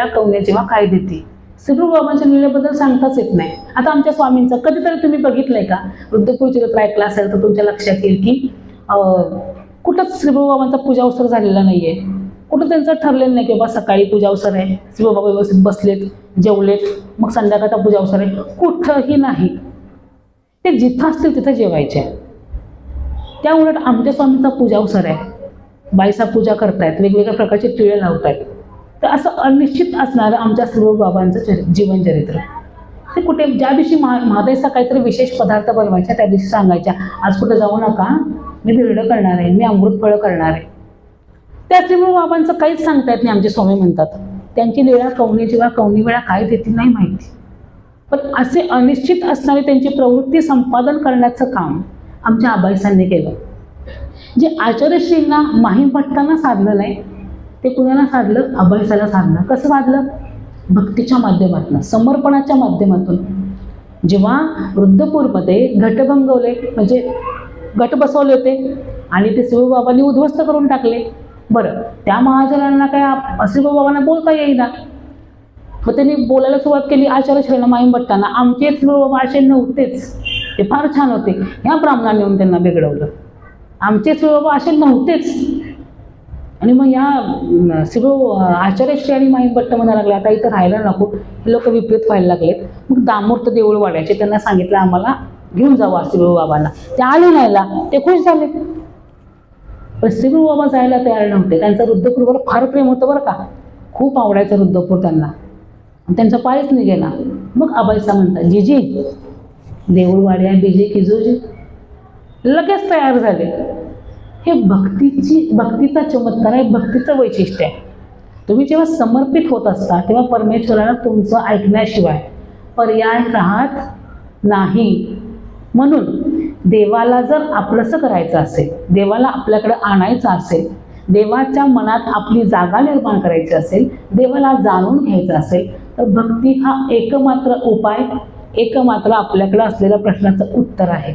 कवने जेव्हा काय देते. श्रीप्रभू बाबांच्या लीलेबद्दल सांगताच येत नाही. आता आमच्या स्वामींचं कधीतरी तुम्ही बघितलंय का? रुद्रपूर चरित्र ऐकलं असेल तर तुमच्या लक्षात येईल की कुठंच श्रीप्रभू बाबांचा पूजा अवसर झालेला नाहीये. कुठं त्यांचं ठरलेलं नाही की बाबा सकाळी पूजा अवसर आहे, श्रीप्रभू बाबा व्यवस्थित बसलेत, जेवलेत, मग संध्याकाळचा पूजा अवसर आहे, कुठंही नाही. ते जिथं असतील तिथं जेवायचे. त्या उलट आमच्या स्वामींचा पूजा अवसर आहे, बाईसा पूजा करतायत, वेगवेगळ्या प्रकारचे टिळे लावतायत. तर असं अनिश्चित असणारं आमच्या श्रीप्रभू बाबांचं जीवनचरित्र. ते कुठे ज्या दिवशी महादेवचा काहीतरी विशेष पदार्थ बनवायचा त्या दिवशी सांगायच्या आज कुठं जाऊ नका, मी धिरडं करणार आहे, मी अमृतफळं करणार आहे. त्या श्रीप्रभू बाबांचं काहीच सांगता येत नाही आमचे स्वामी म्हणतात. त्यांची लीळा कवनी वेळा काय देते नाही माहिती, पण असे अनिश्चित असणारी त्यांची प्रवृत्ती संपादन करण्याचं काम आमच्या आबाईसांनी केलं. जे आचार्यश्रींना माहीम भट्टांना साधलं नाही ते कुणाला साधलं? आबाईसाला साधलं. कसं साधलं? भक्तीच्या माध्यमातून, समर्पणाच्या माध्यमातून. जेव्हा वृद्धपूरमध्ये घट भंगवले, म्हणजे गट बसवले होते आणि ते श्रीप्रभू बाबांनी उद्ध्वस्त करून टाकले. बरं, त्या महाजनांना काय श्रीप्रभू बाबांना बोलता येईना, मग त्यांनी बोलायला सुरुवात केली आचार्यश्रींना, माहीम भट्टांना. आमचे श्रीप्रभू बाबा असे नव्हतेच, ते फार छान होते, ह्या ब्राह्मणांनी येऊन त्यांना बिघडवलं. आमचे श्रीप्रभू बाबा असे नव्हतेच. आणि मग या श्रीप्रभू आचार्यश्री आणि माहीम भट्ट म्हणायला लागले आता इथं राहायला नको, हे लोक विपरीत व्हायला लागलेत. मग दामूर्त देऊळ वाड्याचे त्यांना सांगितलं आम्हाला घेऊन जावं श्रीप्रभू बाबांना. ते आले नाहीला, ते खुश झाले. पण श्रीप्रभू बाबा जायला तयार नव्हते. त्यांचं रुद्रपूरवर फार प्रेम होतं बरं का, खूप आवडायचं रुद्रपूर त्यांना. त्यांचा पायच नाही गेला. मग आबाईसा म्हणतात जीजी देऊळ वाड्या बीजे किजोजी, लगेच तयार झाले. हे भक्तीचा चमत्कार आहे, भक्तीचं वैशिष्ट्य आहे. तुम्ही जेव्हा समर्पित होत असता तेव्हा परमेश्वराला तुमचं ऐकण्याशिवाय पर्याय राहत नाही. म्हणून देवाला जर आपलंसं करायचं असेल, देवाला आपल्याकडे आणायचं असेल, देवाच्या मनात आपली जागा निर्माण करायची असेल, देवाला जाणून घ्यायचं असेल तर भक्ती हा एकमात्र उपाय, एकमात्र आपल्याकडे असलेल्या प्रश्नाचं उत्तर आहे.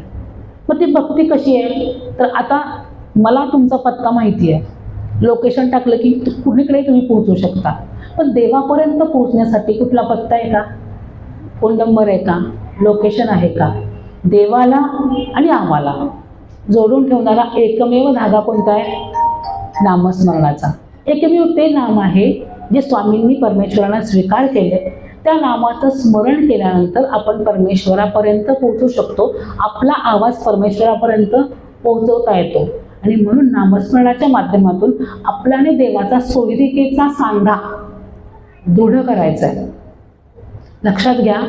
मग ती भक्ती कशी आहे? तर आता मला तुमचा पत्ता माहिती आहे, लोकेशन टाकलं की कुणीकडेही तुम्ही पोहोचू शकता. पण देवापर्यंत पोहोचण्यासाठी कुठला पत्ता आहे का, फोन नंबर आहे का, लोकेशन आहे का? देवाला आणि आम्हाला जोडून ठेवणारा एकमेव धागा कोणता आहे? नामस्मरणाचा. एकमेव ते नाम आहे जे स्वामींनी परमेश्वरांना स्वीकार केले. त्या नामाचं स्मरण केल्यानंतर आपण परमेश्वरापर्यंत पोहोचू शकतो. आपला आवाज परमेश्वरापर्यंत पोहोचवता येतो. आणि म्हणून नामस्मरणाच्या माध्यमातून आपला आणि देवाचा सोयरिकेचा सांधा दृढ करायचा आहे. लक्षात घ्या,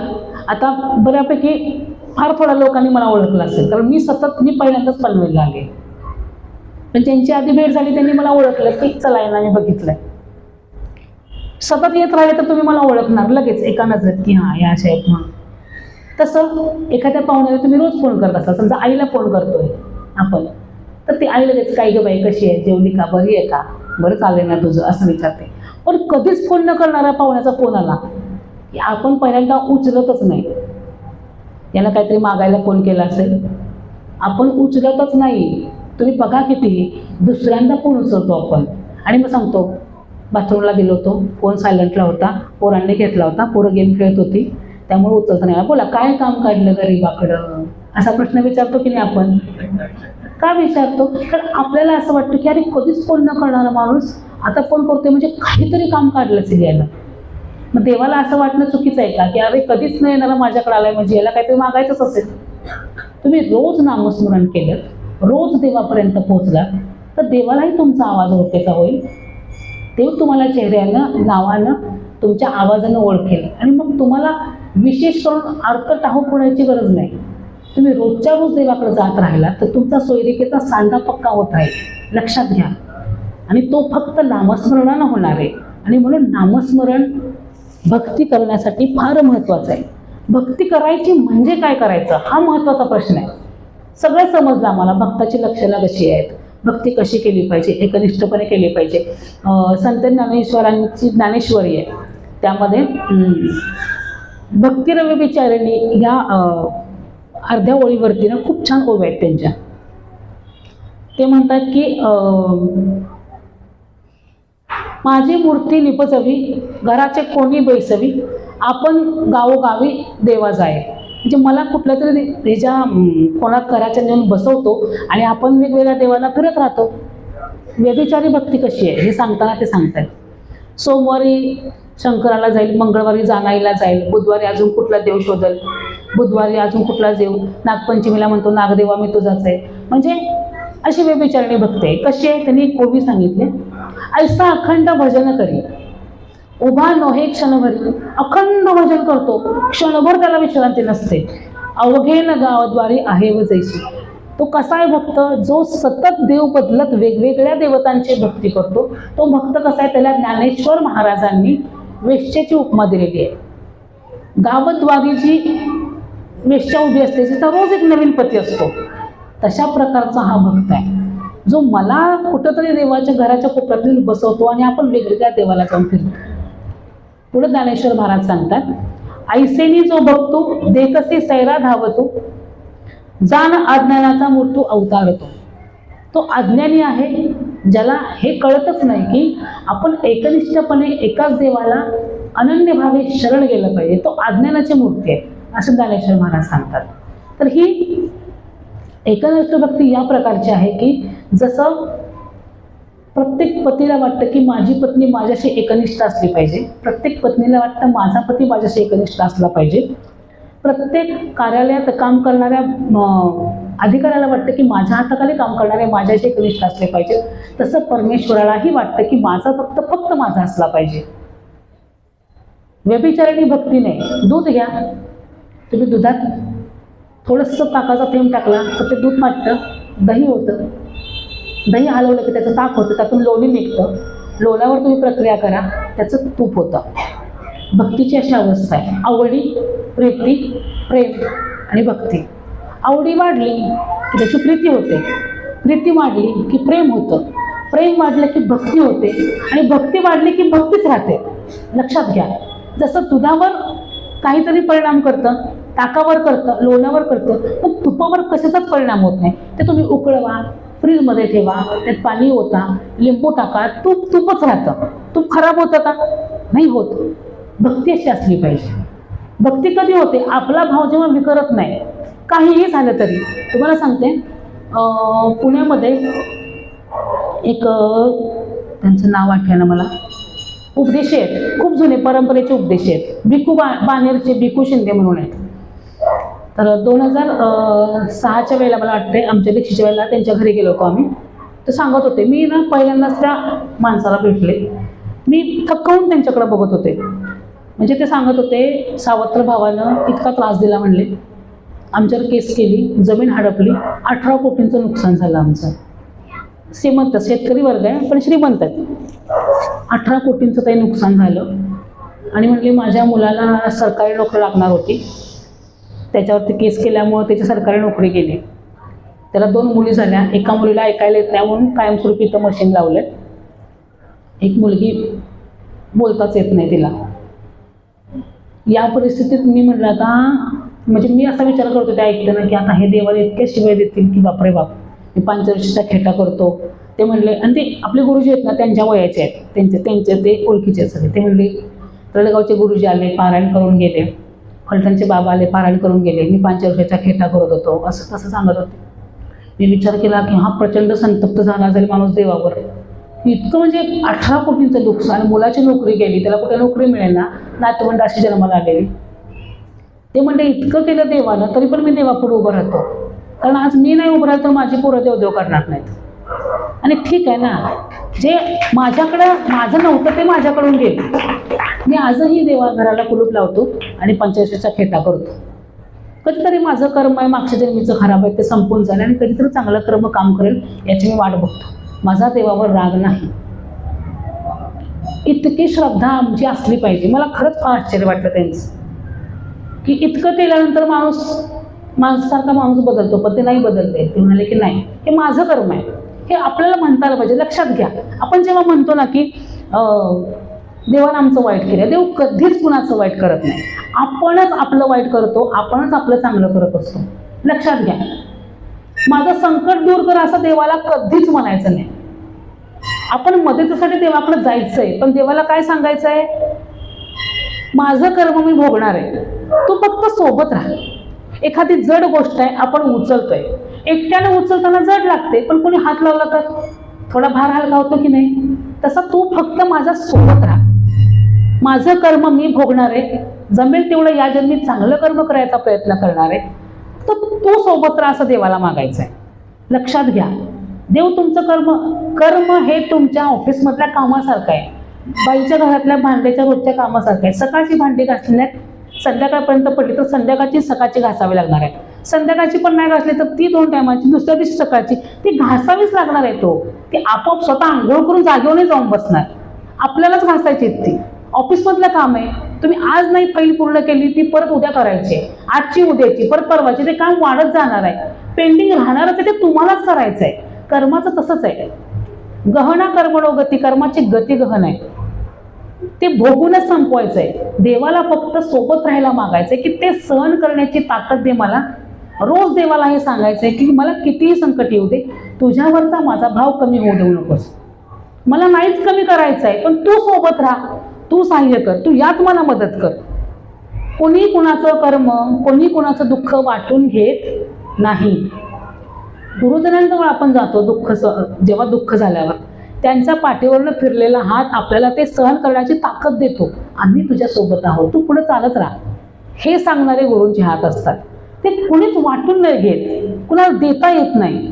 आता बऱ्यापैकी फार थोड्या लोकांनी मला ओळखलं असेल, कारण मी पहिल्यांदाच पनवेलला आले. पण ज्यांची आधी भेट झाली त्यांनी मला ओळखलं की चला यांना मी बघितलंय. सतत येत राहिले तर तुम्ही मला ओळखणार लगेच एका नजरेत की हां या अशा आहेत म्हणून. तसं एखाद्या पाहुण्याला तुम्ही रोज फोन करत असाल, समजा आईला फोन करतोय आपण, तर ती आई लगेच काय ग बाई कशी आहे, जेवली का, बरी आहे का, बरं चाललंय ना तुझं, असं विचारते. पण कधीच फोन न करणारा पाहुण्याचा फोन आला की आपण पहिल्यांदा उचलतच नाही. याला काहीतरी मागायला फोन केला असेल, आपण उचलतच नाही. तुम्ही बघा किती दुसऱ्यांदा फोन उचलतो आपण आणि मग सांगतो बाथरूमला गेलो होतो, फोन सायलेंटला होता, पोरांनी घेतला होता, पोरं गेम खेळत होती त्यामुळे उचलता नाही. बोला काय काम काढलं गरीबाकडं, असा प्रश्न विचारतो की नाही आपण? का विचारतो? कारण आपल्याला असं वाटतं की अरे कधीच फोन न करणारा माणूस आता फोन करतोय म्हणजे काहीतरी काम काढलं असेल याला. मग देवाला असं वाटणं चुकीचं आहे का की अरे कधीच न येणारा माझ्याकडे आलाय म्हणजे याला काहीतरी मागायचंच असेल. तुम्ही रोज नामस्मरण केलं, रोज देवापर्यंत पोहोचला तर देवालाही तुमचा आवाज ओळखायचा होईल. देव तुम्हाला चेहऱ्यानं, नावानं, तुमच्या आवाजानं ओळखेल आणि मग तुम्हाला विशेष करून अर्थ टाहू फोडायची गरज नाही. तुम्ही रोजच्या रोज देवाकडे जात राहिला तर तुमचा सोयरिकेचा सांधा पक्का होत आहे. लक्षात घ्या. आणि तो फक्त नामस्मरणानं होणार आहे. आणि म्हणून नामस्मरण भक्ती करण्यासाठी फार महत्त्वाचं आहे. भक्ती करायची म्हणजे काय करायचं हा महत्त्वाचा प्रश्न आहे. सगळं समजलं आम्हाला, भक्ताची लक्षणं कशी आहेत, भक्ती कशी केली पाहिजे, एकनिष्ठपणे केली पाहिजे. संत ज्ञानेश्वरांची ज्ञानेश्वरी आहे, त्यामध्ये भक्तिरवी बिचारिणी या अर्ध्या ओळीवरती ना खूप छान ओव्या आहेत त्यांच्या. ते म्हणतात की माझी मूर्ती निपजवी, घराचे कोणी बैसवी, आपण गावोगावी देवा जाय. म्हणजे मला कुठल्या तरी ह्याच्या कोणात घराच्या नेऊन बसवतो आणि आपण वेगवेगळ्या देवाला फिरत राहतो. व्यभिचारी भक्ती कशी आहे हे सांगताना ते सांगतात. सोमवारी शंकराला जाईल, मंगळवारी जानाईला जाईल, बुधवारी अजून कुठला देव शोधल, बुधवारी अजून कुठला देव, नागपंचमीला म्हणतो नागदेवा मी तुझाच आहे. म्हणजे अशी व्यभिचारिणी भक्ती आहे. कशी आहे त्यांनी एक ओवी सांगितले, ऐसा अखंड भजन करी उभा नोहे क्षणभरी. अखंड भजन करतो, क्षणभर त्याला विश्रांती नसते. अवघेन गावद्वारी आहे व जैसी. तो कसा आहे भक्त, जो सतत देव बदलत वेगवेगळ्या देवतांची भक्ती करतो तो भक्त कसा आहे. त्याला ज्ञानेश्वर महाराजांनी वेश्येची उपमा दिलेली आहे. गावद्वारी जी वेश्या उभी असते तिचा रोज एक नवीन पती असतो, तशा प्रकारचा हा भक्त आहे जो मला कुठंतरी देवाच्या घराच्या कोपऱ्यात बसवतो आणि आपण वेगवेगळ्या देवाला जाऊन फिरतो. पुढे ज्ञानेश्वर महाराज सांगतात, ऐसेनी जो भक्तो देखसी सैरा धावतो, जाण अज्ञानाचा मृत्यू अवतारतो. तो अज्ञानी आहे, ज्याला हे कळतच नाही की आपण एकनिष्ठपणे एकाच देवाला अनन्यभावे शरण गेलं पाहिजे. तो अज्ञानाची मूर्ती आहे असं ज्ञानेश्वर महाराज सांगतात. तर ही एकनिष्ठ भक्ती या प्रकारची आहे की जसं प्रत्येक पतीला वाटतं की माझी पत्नी माझ्याशी एकनिष्ठ असली पाहिजे, प्रत्येक पत्नीला वाटतं माझा पती माझ्याशी एकनिष्ठ असला पाहिजे, प्रत्येक कार्यालयात काम करणाऱ्या अधिकाऱ्याला वाटतं की माझ्या हाताखाली काम करणारे माझ्याशी एकनिष्ठ असले पाहिजे. तसं परमेश्वरालाही वाटतं की माझा भक्त फक्त माझा असला पाहिजे. व्यभिचारिणी भक्ती नाही. दूध घ्या, तुम्ही दुधात थोडंसं ताकाचा थेंब टाकला तर ते दूध फाटतं, दही होतं, दही हलवलं की त्याचं ताक होतं, त्यातून लोणी निघतं, लोण्यावर तुम्ही प्रक्रिया करा त्याचं तूप होतं. भक्तीची अशी अवस्था आहे. आवडी, प्रीती, प्रेम आणि भक्ती. आवडी वाढली की त्याची प्रीती होते, प्रीती वाढली की प्रेम होतं, प्रेम वाढलं की भक्ती होते आणि भक्ती वाढली की भक्तीच राहते. लक्षात घ्या, जसं दुधावर काहीतरी परिणाम करतं, ताकावर करतं, लोण्यावर करतं, पण तुपावर कशाचाच परिणाम होत नाही. ते तुम्ही उकळवा, फ्रीजमध्ये ठेवा, त्यात पाणी ओता, लिंबू टाका, तूपच राहतं. तूप खराब होतं का? नाही होत. भक्ती अशी असली पाहिजे. भक्ती कधी होते? आपला भाव जेव्हा विकरत नाही, काहीही झालं तरी. तुम्हाला सांगते, पुण्यामध्ये एक त्यांचं नाव आठवलं मला, उपदेशी आहेत, खूप जुने परंपरेचे उपदेशी आहेत. भिकू बानेरचे भिकू शिंदे म्हणून आहेत. तर 2006च्या वेळेला मला वाटते आमच्या दीक्षेच्या वेळेला त्यांच्या घरी गेलो होतो आम्ही. तर सांगत होते, मी ना पहिल्यांदाच त्या माणसाला भेटले. मी थक्कावून त्यांच्याकडे बघत होते. म्हणजे ते सांगत होते, सावत्र भावानं इतका त्रास दिला म्हणले, आमच्यावर केस केली, जमीन हडपली, 18 कोटींचं नुकसान झालं आमचं. श्रीमंत शेतकरी वर्ग आहे पण श्रीमंत आहेत. 18 कोटींचं काही नुकसान झालं. आणि म्हणले माझ्या मुलाला सरकारी नोकरी लागणार होती, त्याच्यावरती केस केल्यामुळं त्याची सरकारी नोकरी गेली. त्याला 2 मुली झाल्या, एका मुलीला ऐकायला येत नाही म्हणून कायमस्वरूपी इथं मशीन लावलं. एक मुलगी बोलताच येत नाही तिला. या परिस्थितीत मी म्हटलं आता, म्हणजे मी असा विचार करतो ते ऐकताना की आता हे देवाला इतके शिवाय देतील की बापरे बाप. मी पंचवर्षीचा खेटा करतो. ते म्हणले, आणि ते आपले गुरुजी आहेत ना त्यांच्या वयाचे आहेत, त्यांचे ते ओळखीचे आहेत सगळे. ते म्हणले तळेगावचे गुरुजी आले, पारायण करून गेले, फलटणचे बाबा आले, पारायण करून गेले, मी 5 वर्षाचा खेटा करत होतो, असं तसं सांगत होते. मी विचार केला की हा प्रचंड संतप्त झाला असेल माणूस देवावर. इतकं म्हणजे 18 कोटींचं नुकसान, मुलाची नोकरी गेली, त्याला कुठे नोकरी मिळेल ना, नातवंड अशी जन्माला आलेली. ते म्हणजे इतकं केलं देवानं, तरी पण मी देवापुढे उभं राहतो. कारण आज मी नाही उभं राहतो, माझी पोरं देवदेव करणार नाहीत. आणि ठीक आहे ना, जे माझ्याकडं माझं नव्हतं ते माझ्याकडून गेलं. मी आजही देवा घराला कुलूप लावतो आणि 5 वर्षाचा खेटा करतो. कधीतरी माझं कर्म आहे मागच्या जन्मीचं खराब आहे ते संपून जाईल आणि कधीतरी चांगलं कर्म काम करेल याची मी वाट बघतो. माझा देवावर राग नाही. इतकी श्रद्धा आमची असली पाहिजे. मला खरंच फार आश्चर्य वाटलं त्यांचं की इतकं केल्यानंतर माणसासारखा माणूस बदलतो, पण ते नाही बदलते. ते म्हणाले की नाही, हे माझं कर्म आहे, हे आपल्याला म्हणता आलं पाहिजे. लक्षात घ्या, आपण जेव्हा म्हणतो ना की देवानं आमचं वाईट केलं, देव कधीच कुणाचं वाईट करत नाही. आपणच आपलं वाईट करतो, आपणच आपलं चांगलं करत असतो. लक्षात घ्या, माझं संकट दूर कर असं देवाला कधीच म्हणायचं नाही. आपण मदतीसाठी देवाकडे जायचंय, पण देवाला काय सांगायचंय, माझं कर्म मी भोगणार आहे, तू फक्त सोबत राहा. एखादी जड गोष्ट आहे, आपण उचलतोय, एकट्याने उचलताना जड लागते, पण कोणी हात लावला तर थोडा भार हलका होतो की नाही. तसा तू फक्त माझ्या सोबत राहा, माझं कर्म मी भोगणार आहे, जमेल तेवढं या जन्मी चांगलं कर्म करायचा प्रयत्न करणार आहे, तर तू सोबत राहा असं देवाला मागायचं आहे. लक्षात घ्या, देव तुमचं कर्म हे तुमच्या ऑफिसमधल्या कामासारखं आहे, बाईच्या घरातल्या भांड्याच्या रोजच्या कामासारखं आहे. सकाळची भांडी घासण्यात संध्याकाळपर्यंत पडली तर संध्याकाळची सकाळची घासावी लागणार आहे. संध्याकाळची पण नाही घासली तर ती 2 टायमाची, दुसऱ्या दिवशी सकाळची ती घासावीच लागणार आहे. ती आपोआप स्वतः आंघोळ करून जागेवर जाऊन बसणार, आपल्यालाच घासायची ती. ऑफिसमधलं काम आहे, तुम्ही आज नाही फाईल पूर्ण केली ती परत उद्या करायची, आजची उद्याची परत परवाची, ते काम वाढत जाणार आहे, पेंडिंग राहणारच आहे, ते तुम्हालाच करायचं आहे. कर्माचं तसंच आहे. गहना कर्मणो गती, कर्माची गती गहन आहे, ते भोगूनच संपवायचं आहे. देवाला फक्त सोबत राहायला मागायचंय की ते सहन करण्याची ताकद दे मला. रोज देवाला हे सांगायचंय की मला कितीही संकट येऊ दे, तुझ्यावरचा माझा भाव कमी होऊ देऊ नकोस. मला नाहीच कमी करायचंय, पण तू सोबत राहा, तू सहाय्य कर, तू यात मला मदत कर. कोणी कुणाचं कर्म, कोणी कुणाचं दुःख वाटून घेत नाही. गुरुजनांजवळ आपण जातो जेव्हा दुःख झाल्यावर, त्यांच्या पाठीवरनं फिरलेला हात आपल्याला ते सहन करण्याची ताकद देतो. आम्ही तुझ्या सोबत आहोत, तू पुढे चालत राहा, हे सांगणारे गुरूंचे हात असतात. ते कुणीच वाटून नाही घेत, कुणाला देता येत नाही,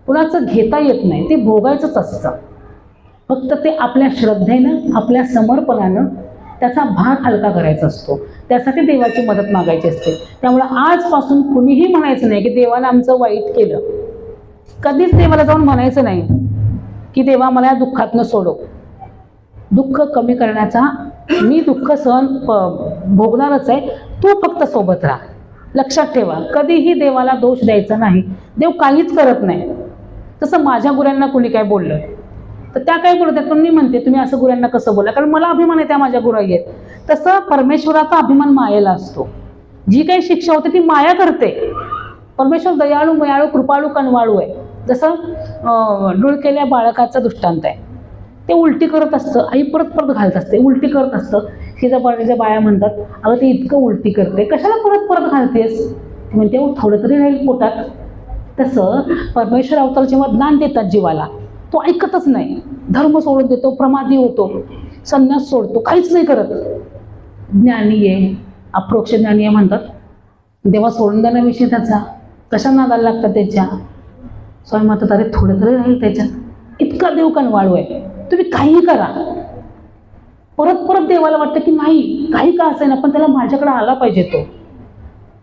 कुणाचं घेता येत नाही, ते भोगायचंच असतं. फक्त ते आपल्या श्रद्धेनं, आपल्या समर्पणानं त्याचा भार हलका करायचा असतो. त्यासाठी देवाची मदत मागायची असते. त्यामुळे आजपासून कुणीही म्हणायचं नाही की देवानं आमचं वाईट केलं. कधीच देवाला जाऊन म्हणायचं नाही की देवा मला या दुःखातनं सोडव. दुःख कमी करण्याचा, मी दुःख सहन भोगणारच आहे, तू फक्त सोबत राहा. लक्षात ठेवा, कधीही देवाला दोष द्यायचा नाही. देव काहीच करत नाही. तसं माझ्या गुरांना कुणी काय बोललं तर त्या काय बोलत आहेत, पण मी म्हणते तुम्ही असं गुरांना कसं बोला, कारण मला अभिमान आहे त्या माझ्या गुराई आहेत. तसं परमेश्वराचा अभिमान मायेला असतो. जी काही शिक्षा होते ती माया करते. परमेश्वर दयाळू, मयाळू, कृपाळू, कनवाळू आहे. जसं डुळकेल्या बाळकाचा दृष्टांत आहे. ते उलटी करत असतं, आई परत परत घालत असते, उलटी करत असतं. शेजापाडीच्या बाया म्हणतात, अगं ते इतकं उलटी करते, कशाला परत परत घालतेस. ती म्हणते थोडं तरी राहील पोटात. तसं परमेश्वर अवतार जेव्हा ज्ञान देतात जीवाला, तो ऐकतच नाही, धर्म सोडून देतो, प्रमादी होतो. संन्यास सोडतो, काहीच नाही करत. ज्ञानी आहे, अप्रोक्ष ज्ञानी आहे म्हणतात. देवा सोडून देण्याविषयी त्याचा कशा नादाला लागतात त्याच्या. स्वामी म्हणतात अरे थोडं तरी राहील त्याच्यात. इतका देव कनवाळू आहे, तुम्ही काहीही करा. परत परत देवाला वाटतं की नाही काही का असेना पण त्याला माझ्याकडे आला पाहिजे तो.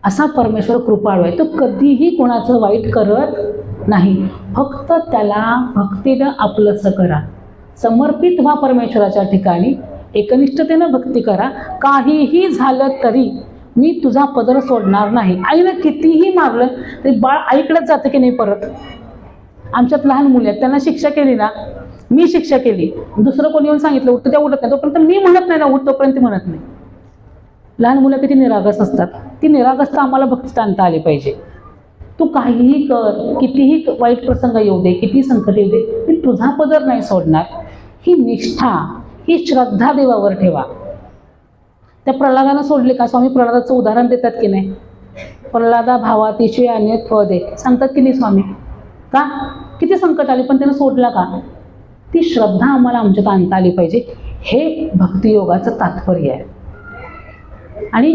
असा परमेश्वर कृपाळू आहे, तो कधीही कोणाचं वाईट करत नाही. फक्त त्याला भक्तीनं आपलंसं करा, समर्पित व्हा परमेश्वराच्या ठिकाणी, एकनिष्ठतेनं भक्ती करा. काहीही झालं तरी मी तुझा पदर सोडणार नाही. आईनं कितीही मारलं तरी बाळ आईकडेच जातं की नाही परत. आमच्यात लहान मुली आहेत, त्यांना शिक्षा केली ना, मी शिक्षा केली, दुसरं कोणी येऊन सांगितलं उठतं त्या उठत नाही, तोपर्यंत मी म्हणत नाही ना उठ, तोपर्यंत म्हणत नाही. लहान मुलं किती निरागस असतात, ती निरागसता आम्हाला भक्तीत आणता आली पाहिजे. तू काहीही कर, कितीही वाईट प्रसंग येऊ दे, कितीही संकट येऊ दे, मी तुझा पदर नाही सोडणार. ही निष्ठा, ही श्रद्धा देवावर ठेवा. त्या प्रल्हादानं सोडले का? स्वामी प्रल्हादाचं उदाहरण देतात की नाही. प्रल्हादा भावातिशय अन्यथ फळ दे सांगतात की नाही स्वामी. का? किती संकट आले पण त्यानं सोडला का? ती श्रद्धा आम्हाला आमच्यात आणता आली पाहिजे. हे भक्तियोगाचं तात्पर्य आहे. आणि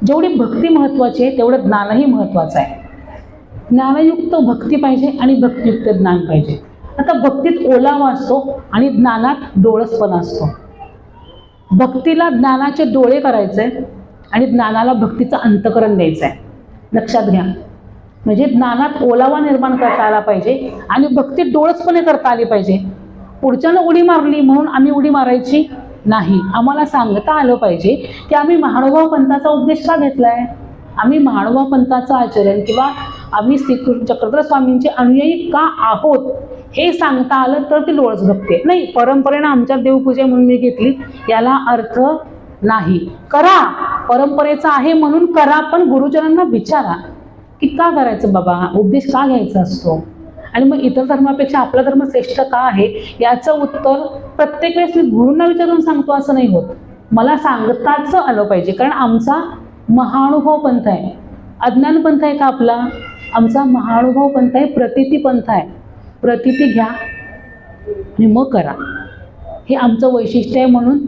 जेवढी भक्ती महत्त्वाची आहे तेवढं ज्ञानही महत्त्वाचं आहे. ज्ञानयुक्त भक्ती पाहिजे आणि भक्तियुक्त ज्ञान पाहिजे. आता भक्तीत ओलावा असतो आणि ज्ञानात डोळसपणा असतो. भक्तीला ज्ञानाचे डोळे करायचे आणि ज्ञानाला भक्तीचं अंतःकरण द्यायचं आहे. लक्षात घ्या. म्हणजे ज्ञानात ओलावा निर्माण करता आला पाहिजे आणि भक्तीत डोळसपणे करता आली पाहिजे. पुढच्यानं उडी मारली म्हणून आम्ही उडी मारायची नाही. आम्हाला सांगता आलं पाहिजे की आम्ही महानुभाव पंथाचा उपदेश का घेतलाय, आम्ही महानुभाव पंथाचं आचरण किंवा आम्ही श्रीकृष्ण चक्रधर स्वामींचे अनुयायी का आहोत हे सांगता आलं तर ती डोळस भक्ती. नाही परंपरेनं आमच्या देवपूजा म्हणून मी घेतली याला अर्थ नाही. करा, परंपरेचा आहे म्हणून करा, पण गुरुजनांना विचारा की का करायचं बाबा, उपदेश का घ्यायचा असतो आणि मग इतर धर्मापेक्षा आपला धर्म श्रेष्ठ का आहे याचं उत्तर प्रत्येक वेळेस मी गुरूंना विचारून सांगतो असं नाही होत. मला सांगताच आलं पाहिजे, कारण आमचा महानुभव पंथ आहे. अज्ञान पंथ आहे का आपला? आमचा महानुभव पंथ आहे, प्रतिती पंथ आहे. प्रतिती घ्या आणि मग करा, हे आमचं वैशिष्ट्य आहे. म्हणून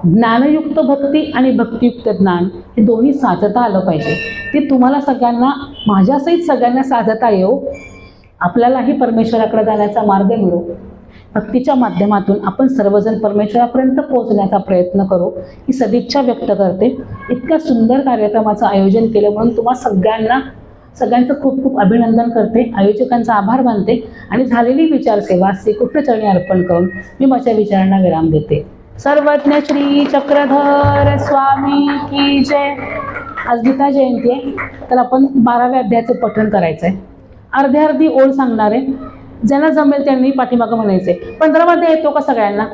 ज्ञानयुक्त भक्ती आणि भक्तियुक्त ज्ञान हे दोन्ही साधता आलं पाहिजे. ते तुम्हाला सगळ्यांना, माझ्यासहित सगळ्यांना साधता येऊ, आपल्यालाही परमेश्वराकडे जाण्याचा मार्ग मिळो. भक्तीच्या माध्यमातून आपण सर्वजण परमेश्वरापर्यंत पोहोचण्याचा प्रयत्न करू ही सदिच्छा व्यक्त करते. इतक्या सुंदर कार्यक्रमाचं आयोजन केलं म्हणून तुम्हा सगळ्यांचं खूप खूप अभिनंदन करते, आयोजकांचा आभार मानते आणि झालेली विचारसेवा श्रीकृष्णचरणी अर्पण करून मी माझ्या विचारांना विराम देते. सर्वज्ञ श्री चक्रधर स्वामी की जय. आज गीता जयंती आहे, तर आपण 12व्या अध्यायाचं पठण करायचं आहे. अर्धी ओळ सांगणार आहे, ज्यांना जमेल त्यांनी पाठीमागं म्हणायचे. 15वा अध्याय येतो का सगळ्यांना?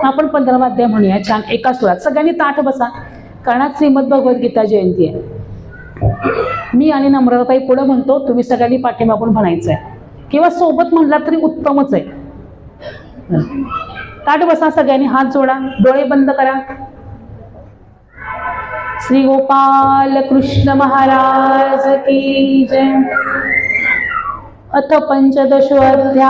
आपण 15वा अध्याय म्हणूया छान एका सुरात. सगळ्यांनी ताठ बसा, कारण आज श्रीमद भगवद्गीता जयंती आहे. मी आणि नम्रताई पुढं म्हणतो, तुम्ही सगळ्यांनी पाठीमागून म्हणायचं आहे किंवा सोबत म्हणला तरी उत्तमच आहे. ताठ बसा सगळ्यांनी, हात जोडा, डोळे बंद करा. श्री गोपाल कृष्ण महाराज की जय. अथ पंचदशोऽध्यायः.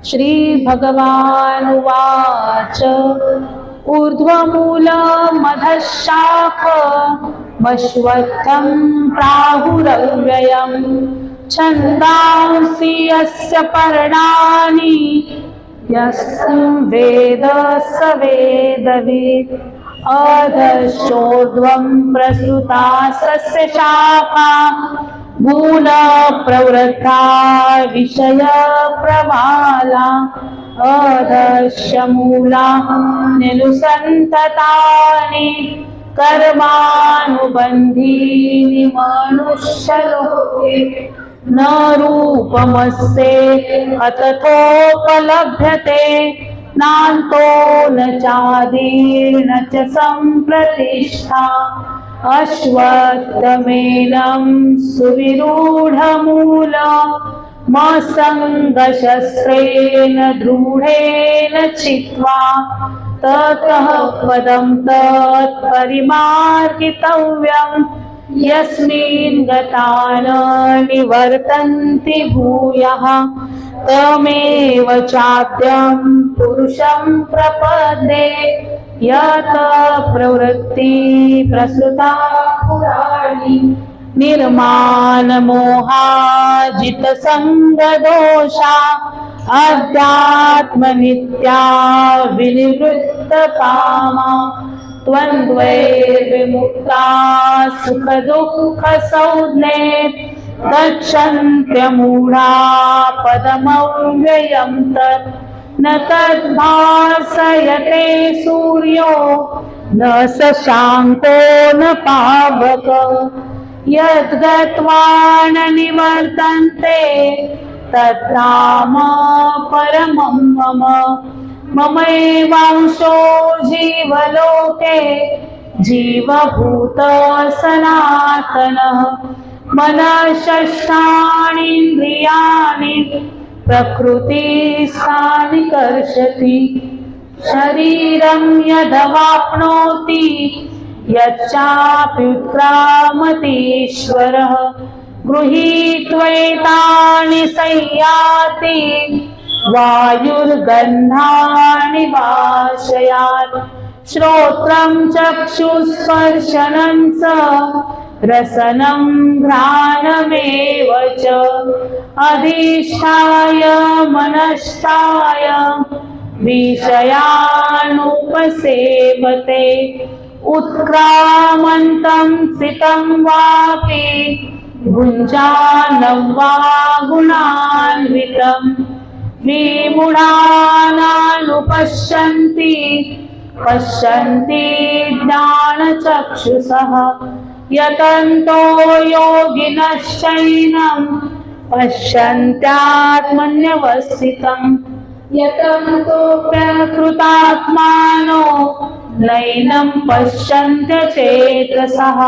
श्री भगवानुवाच. ऊर्ध्वमूलमधःशाखमश्वत्थं प्राहुरव्ययम् छन्दांसि यस्य पर्णानि यस्मिन् वेद स वेदवित्. अधश्चोर्ध्वं प्रसृता सस्य शाखा मूल प्रवृत्ता विषय प्रवाला. अधश्च मूला निनुसन्ततानि कर्मानुबन्धीनि मनुष्यलोके. न रूपमस्ये अतथोपलभ्यते नान्तो न चादिर्न च सम्प्रतिष्ठा. अश्वत्थमेनं सुविरूढमूलमसङ्गशस्त्रेण दृढेन चित्वा ततः पदं तत्परिमार्गितव्यम्. यस्मिन् गता न निवर्तन्ति भूयः तमेव चाद्यं पुरुषं प्रपद्ये यत प्रवृत्ति प्रसृता पुराणी निर्मानमोहाजित संगदोषा अध्यात्मनित्या विनिवृत्तकामा द्वन्द्वैर्विमुक्ता सुखदुःखसंज्ञे गच्छन्त्यमूढा पदमव्ययं तत् न तद्भासयते सूर्यो न शशाङ्को न पावकः यद्गत्वा न निवर्तन्ते तद्धाम परमं मम ममैवांशो जीवलोके जीवभूत सनातनः मनःषष्ठानीन्द्रियाणि प्रकृतिस्थानि कर्षति शरीरं यदवाप्नोति यच्चाप्युत्क्रामतीश्वरः गृहीत्वैतानि संयाति वायुर्गन्धानि वाशयात् श्रोत्रं चक्षुस्पर्शनं च रसनं घ्राणमेव च अधिष्ठाय मनष्ठाय विषयानुपसेवते उत्क्रामन्तं सितं वापि भुञ्जानं वा गुणान्वितं विमूढानानुपश्यन्ति पश्यन्ति ज्ञानचक्षुषः यतन्तो योगिनश्चैनं पश्यन्त्यात्मन्यवस्थितम् यतन्तो प्रकृतात्मानो नैनं पश्यन्त्यचेतसः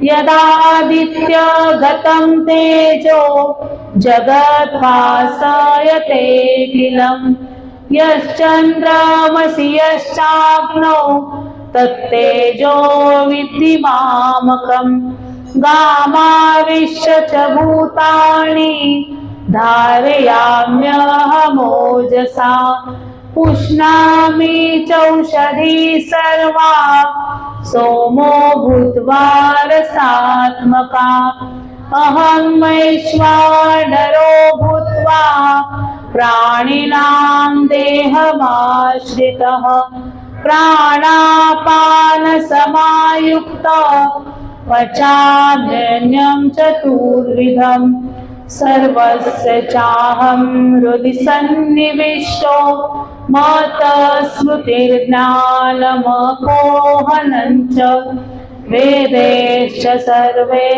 यदादित्यगतं तेजो जगद्भासयतेऽखिलम् यश्चन्द्रमसि यश्चाग्नौ तत्तेजो विद्धि मामकम् गामाविश्य च भूतानि धारयाम्यहमोजसा पुष्णामि चौषधी सर्वा सोमो भूत्वा रसात्मका अहं वैश्वानरो भूत्वा प्राणिनां देहमाश्रितः प्राणापानसमायुक्तः पचाम्यन्नं चतुर्विधम् सर्वस्य चाहं हृदि सन्निविष्टो मत्तः स्मृतिर्ज्ञानमपोहनं च वेदैश्च सर्वे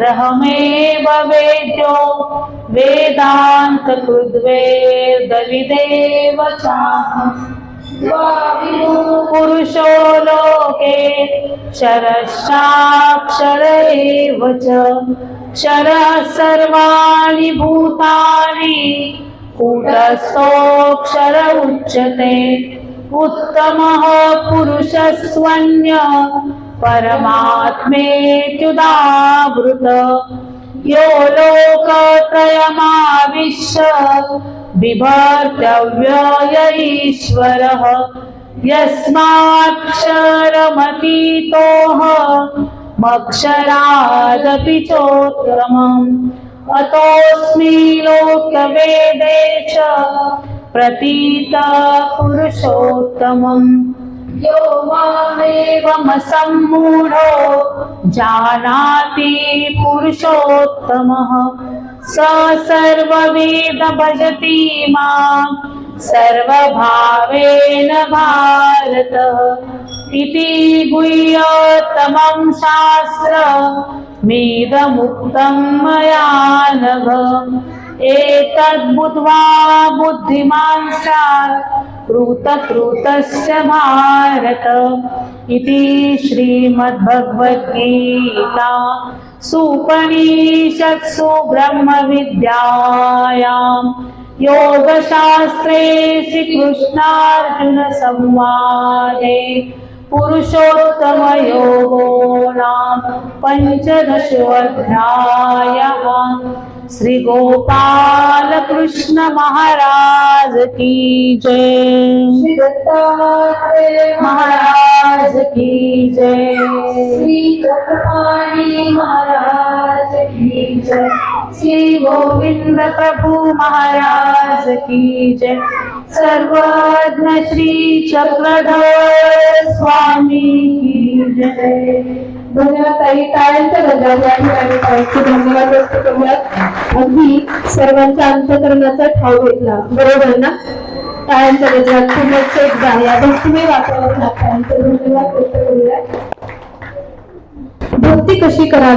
रहमेव वेद्यो वेदान्तकृद्वेदविदेव चाहम् पुरुषो लोके क्षरश्चाक्षर एव च क्षरः सर्वाणि भूतानि कूटस्थोऽक्षर उच्यते उत्तमः पुरुषस्त्वन्यः परमात्मेत्युदावृत यो लोकत्रयमाविश्य बिभर्त्यव्यय ईश्वरः यस्माक्षरमतीतोऽहमक्षरादपि चोत्तमम् अतोऽस्मि लोकवेदे च प्रतीतः पुरुषोत्तमम् यो मामेवमसम्मूढो जानाति पुरुषोत्तमः स सर्ववेद भजति मां सर्वभावेन भारत इति गुह्यतमं शास्त्रमिदमुक्तं मया नघ एतद्बुद्ध्वा बुद्धिमान् स्यात् कृतस्य भारत इति श्रीमद्भगवद्गीता सुपनिषत्सु ब्रह्मविद्यायां योगशास्त्रे श्रीकृष्णार्जुन संवादे पुरुषोत्तमयोगो नाम 15 अध्यायः। श्री गोपाल कृष्ण महाराज की जय। श्री दत्तात्रेय महाराज की जय। श्री चक्रपाणी महाराज की जय। श्री गोविंद प्रभु महाराज की जय। सर्वज्ञ श्री चक्रधर स्वामी की जय। धन्यवाद ताई, टाळ्यांच्या गजरात या ठिकाणी ताईंचे धन्यवाद व्यक्त करूयात. अगदी सर्वांच्या अंतकरणाचा ठाव घेतला, बरोबर ना? टाळ्यांच्या गजरात पुनश्च एकदा या भक्तिमय वातावरणात ताईंचे धन्यवाद व्यक्त करूयात. भक्ती कशी करावी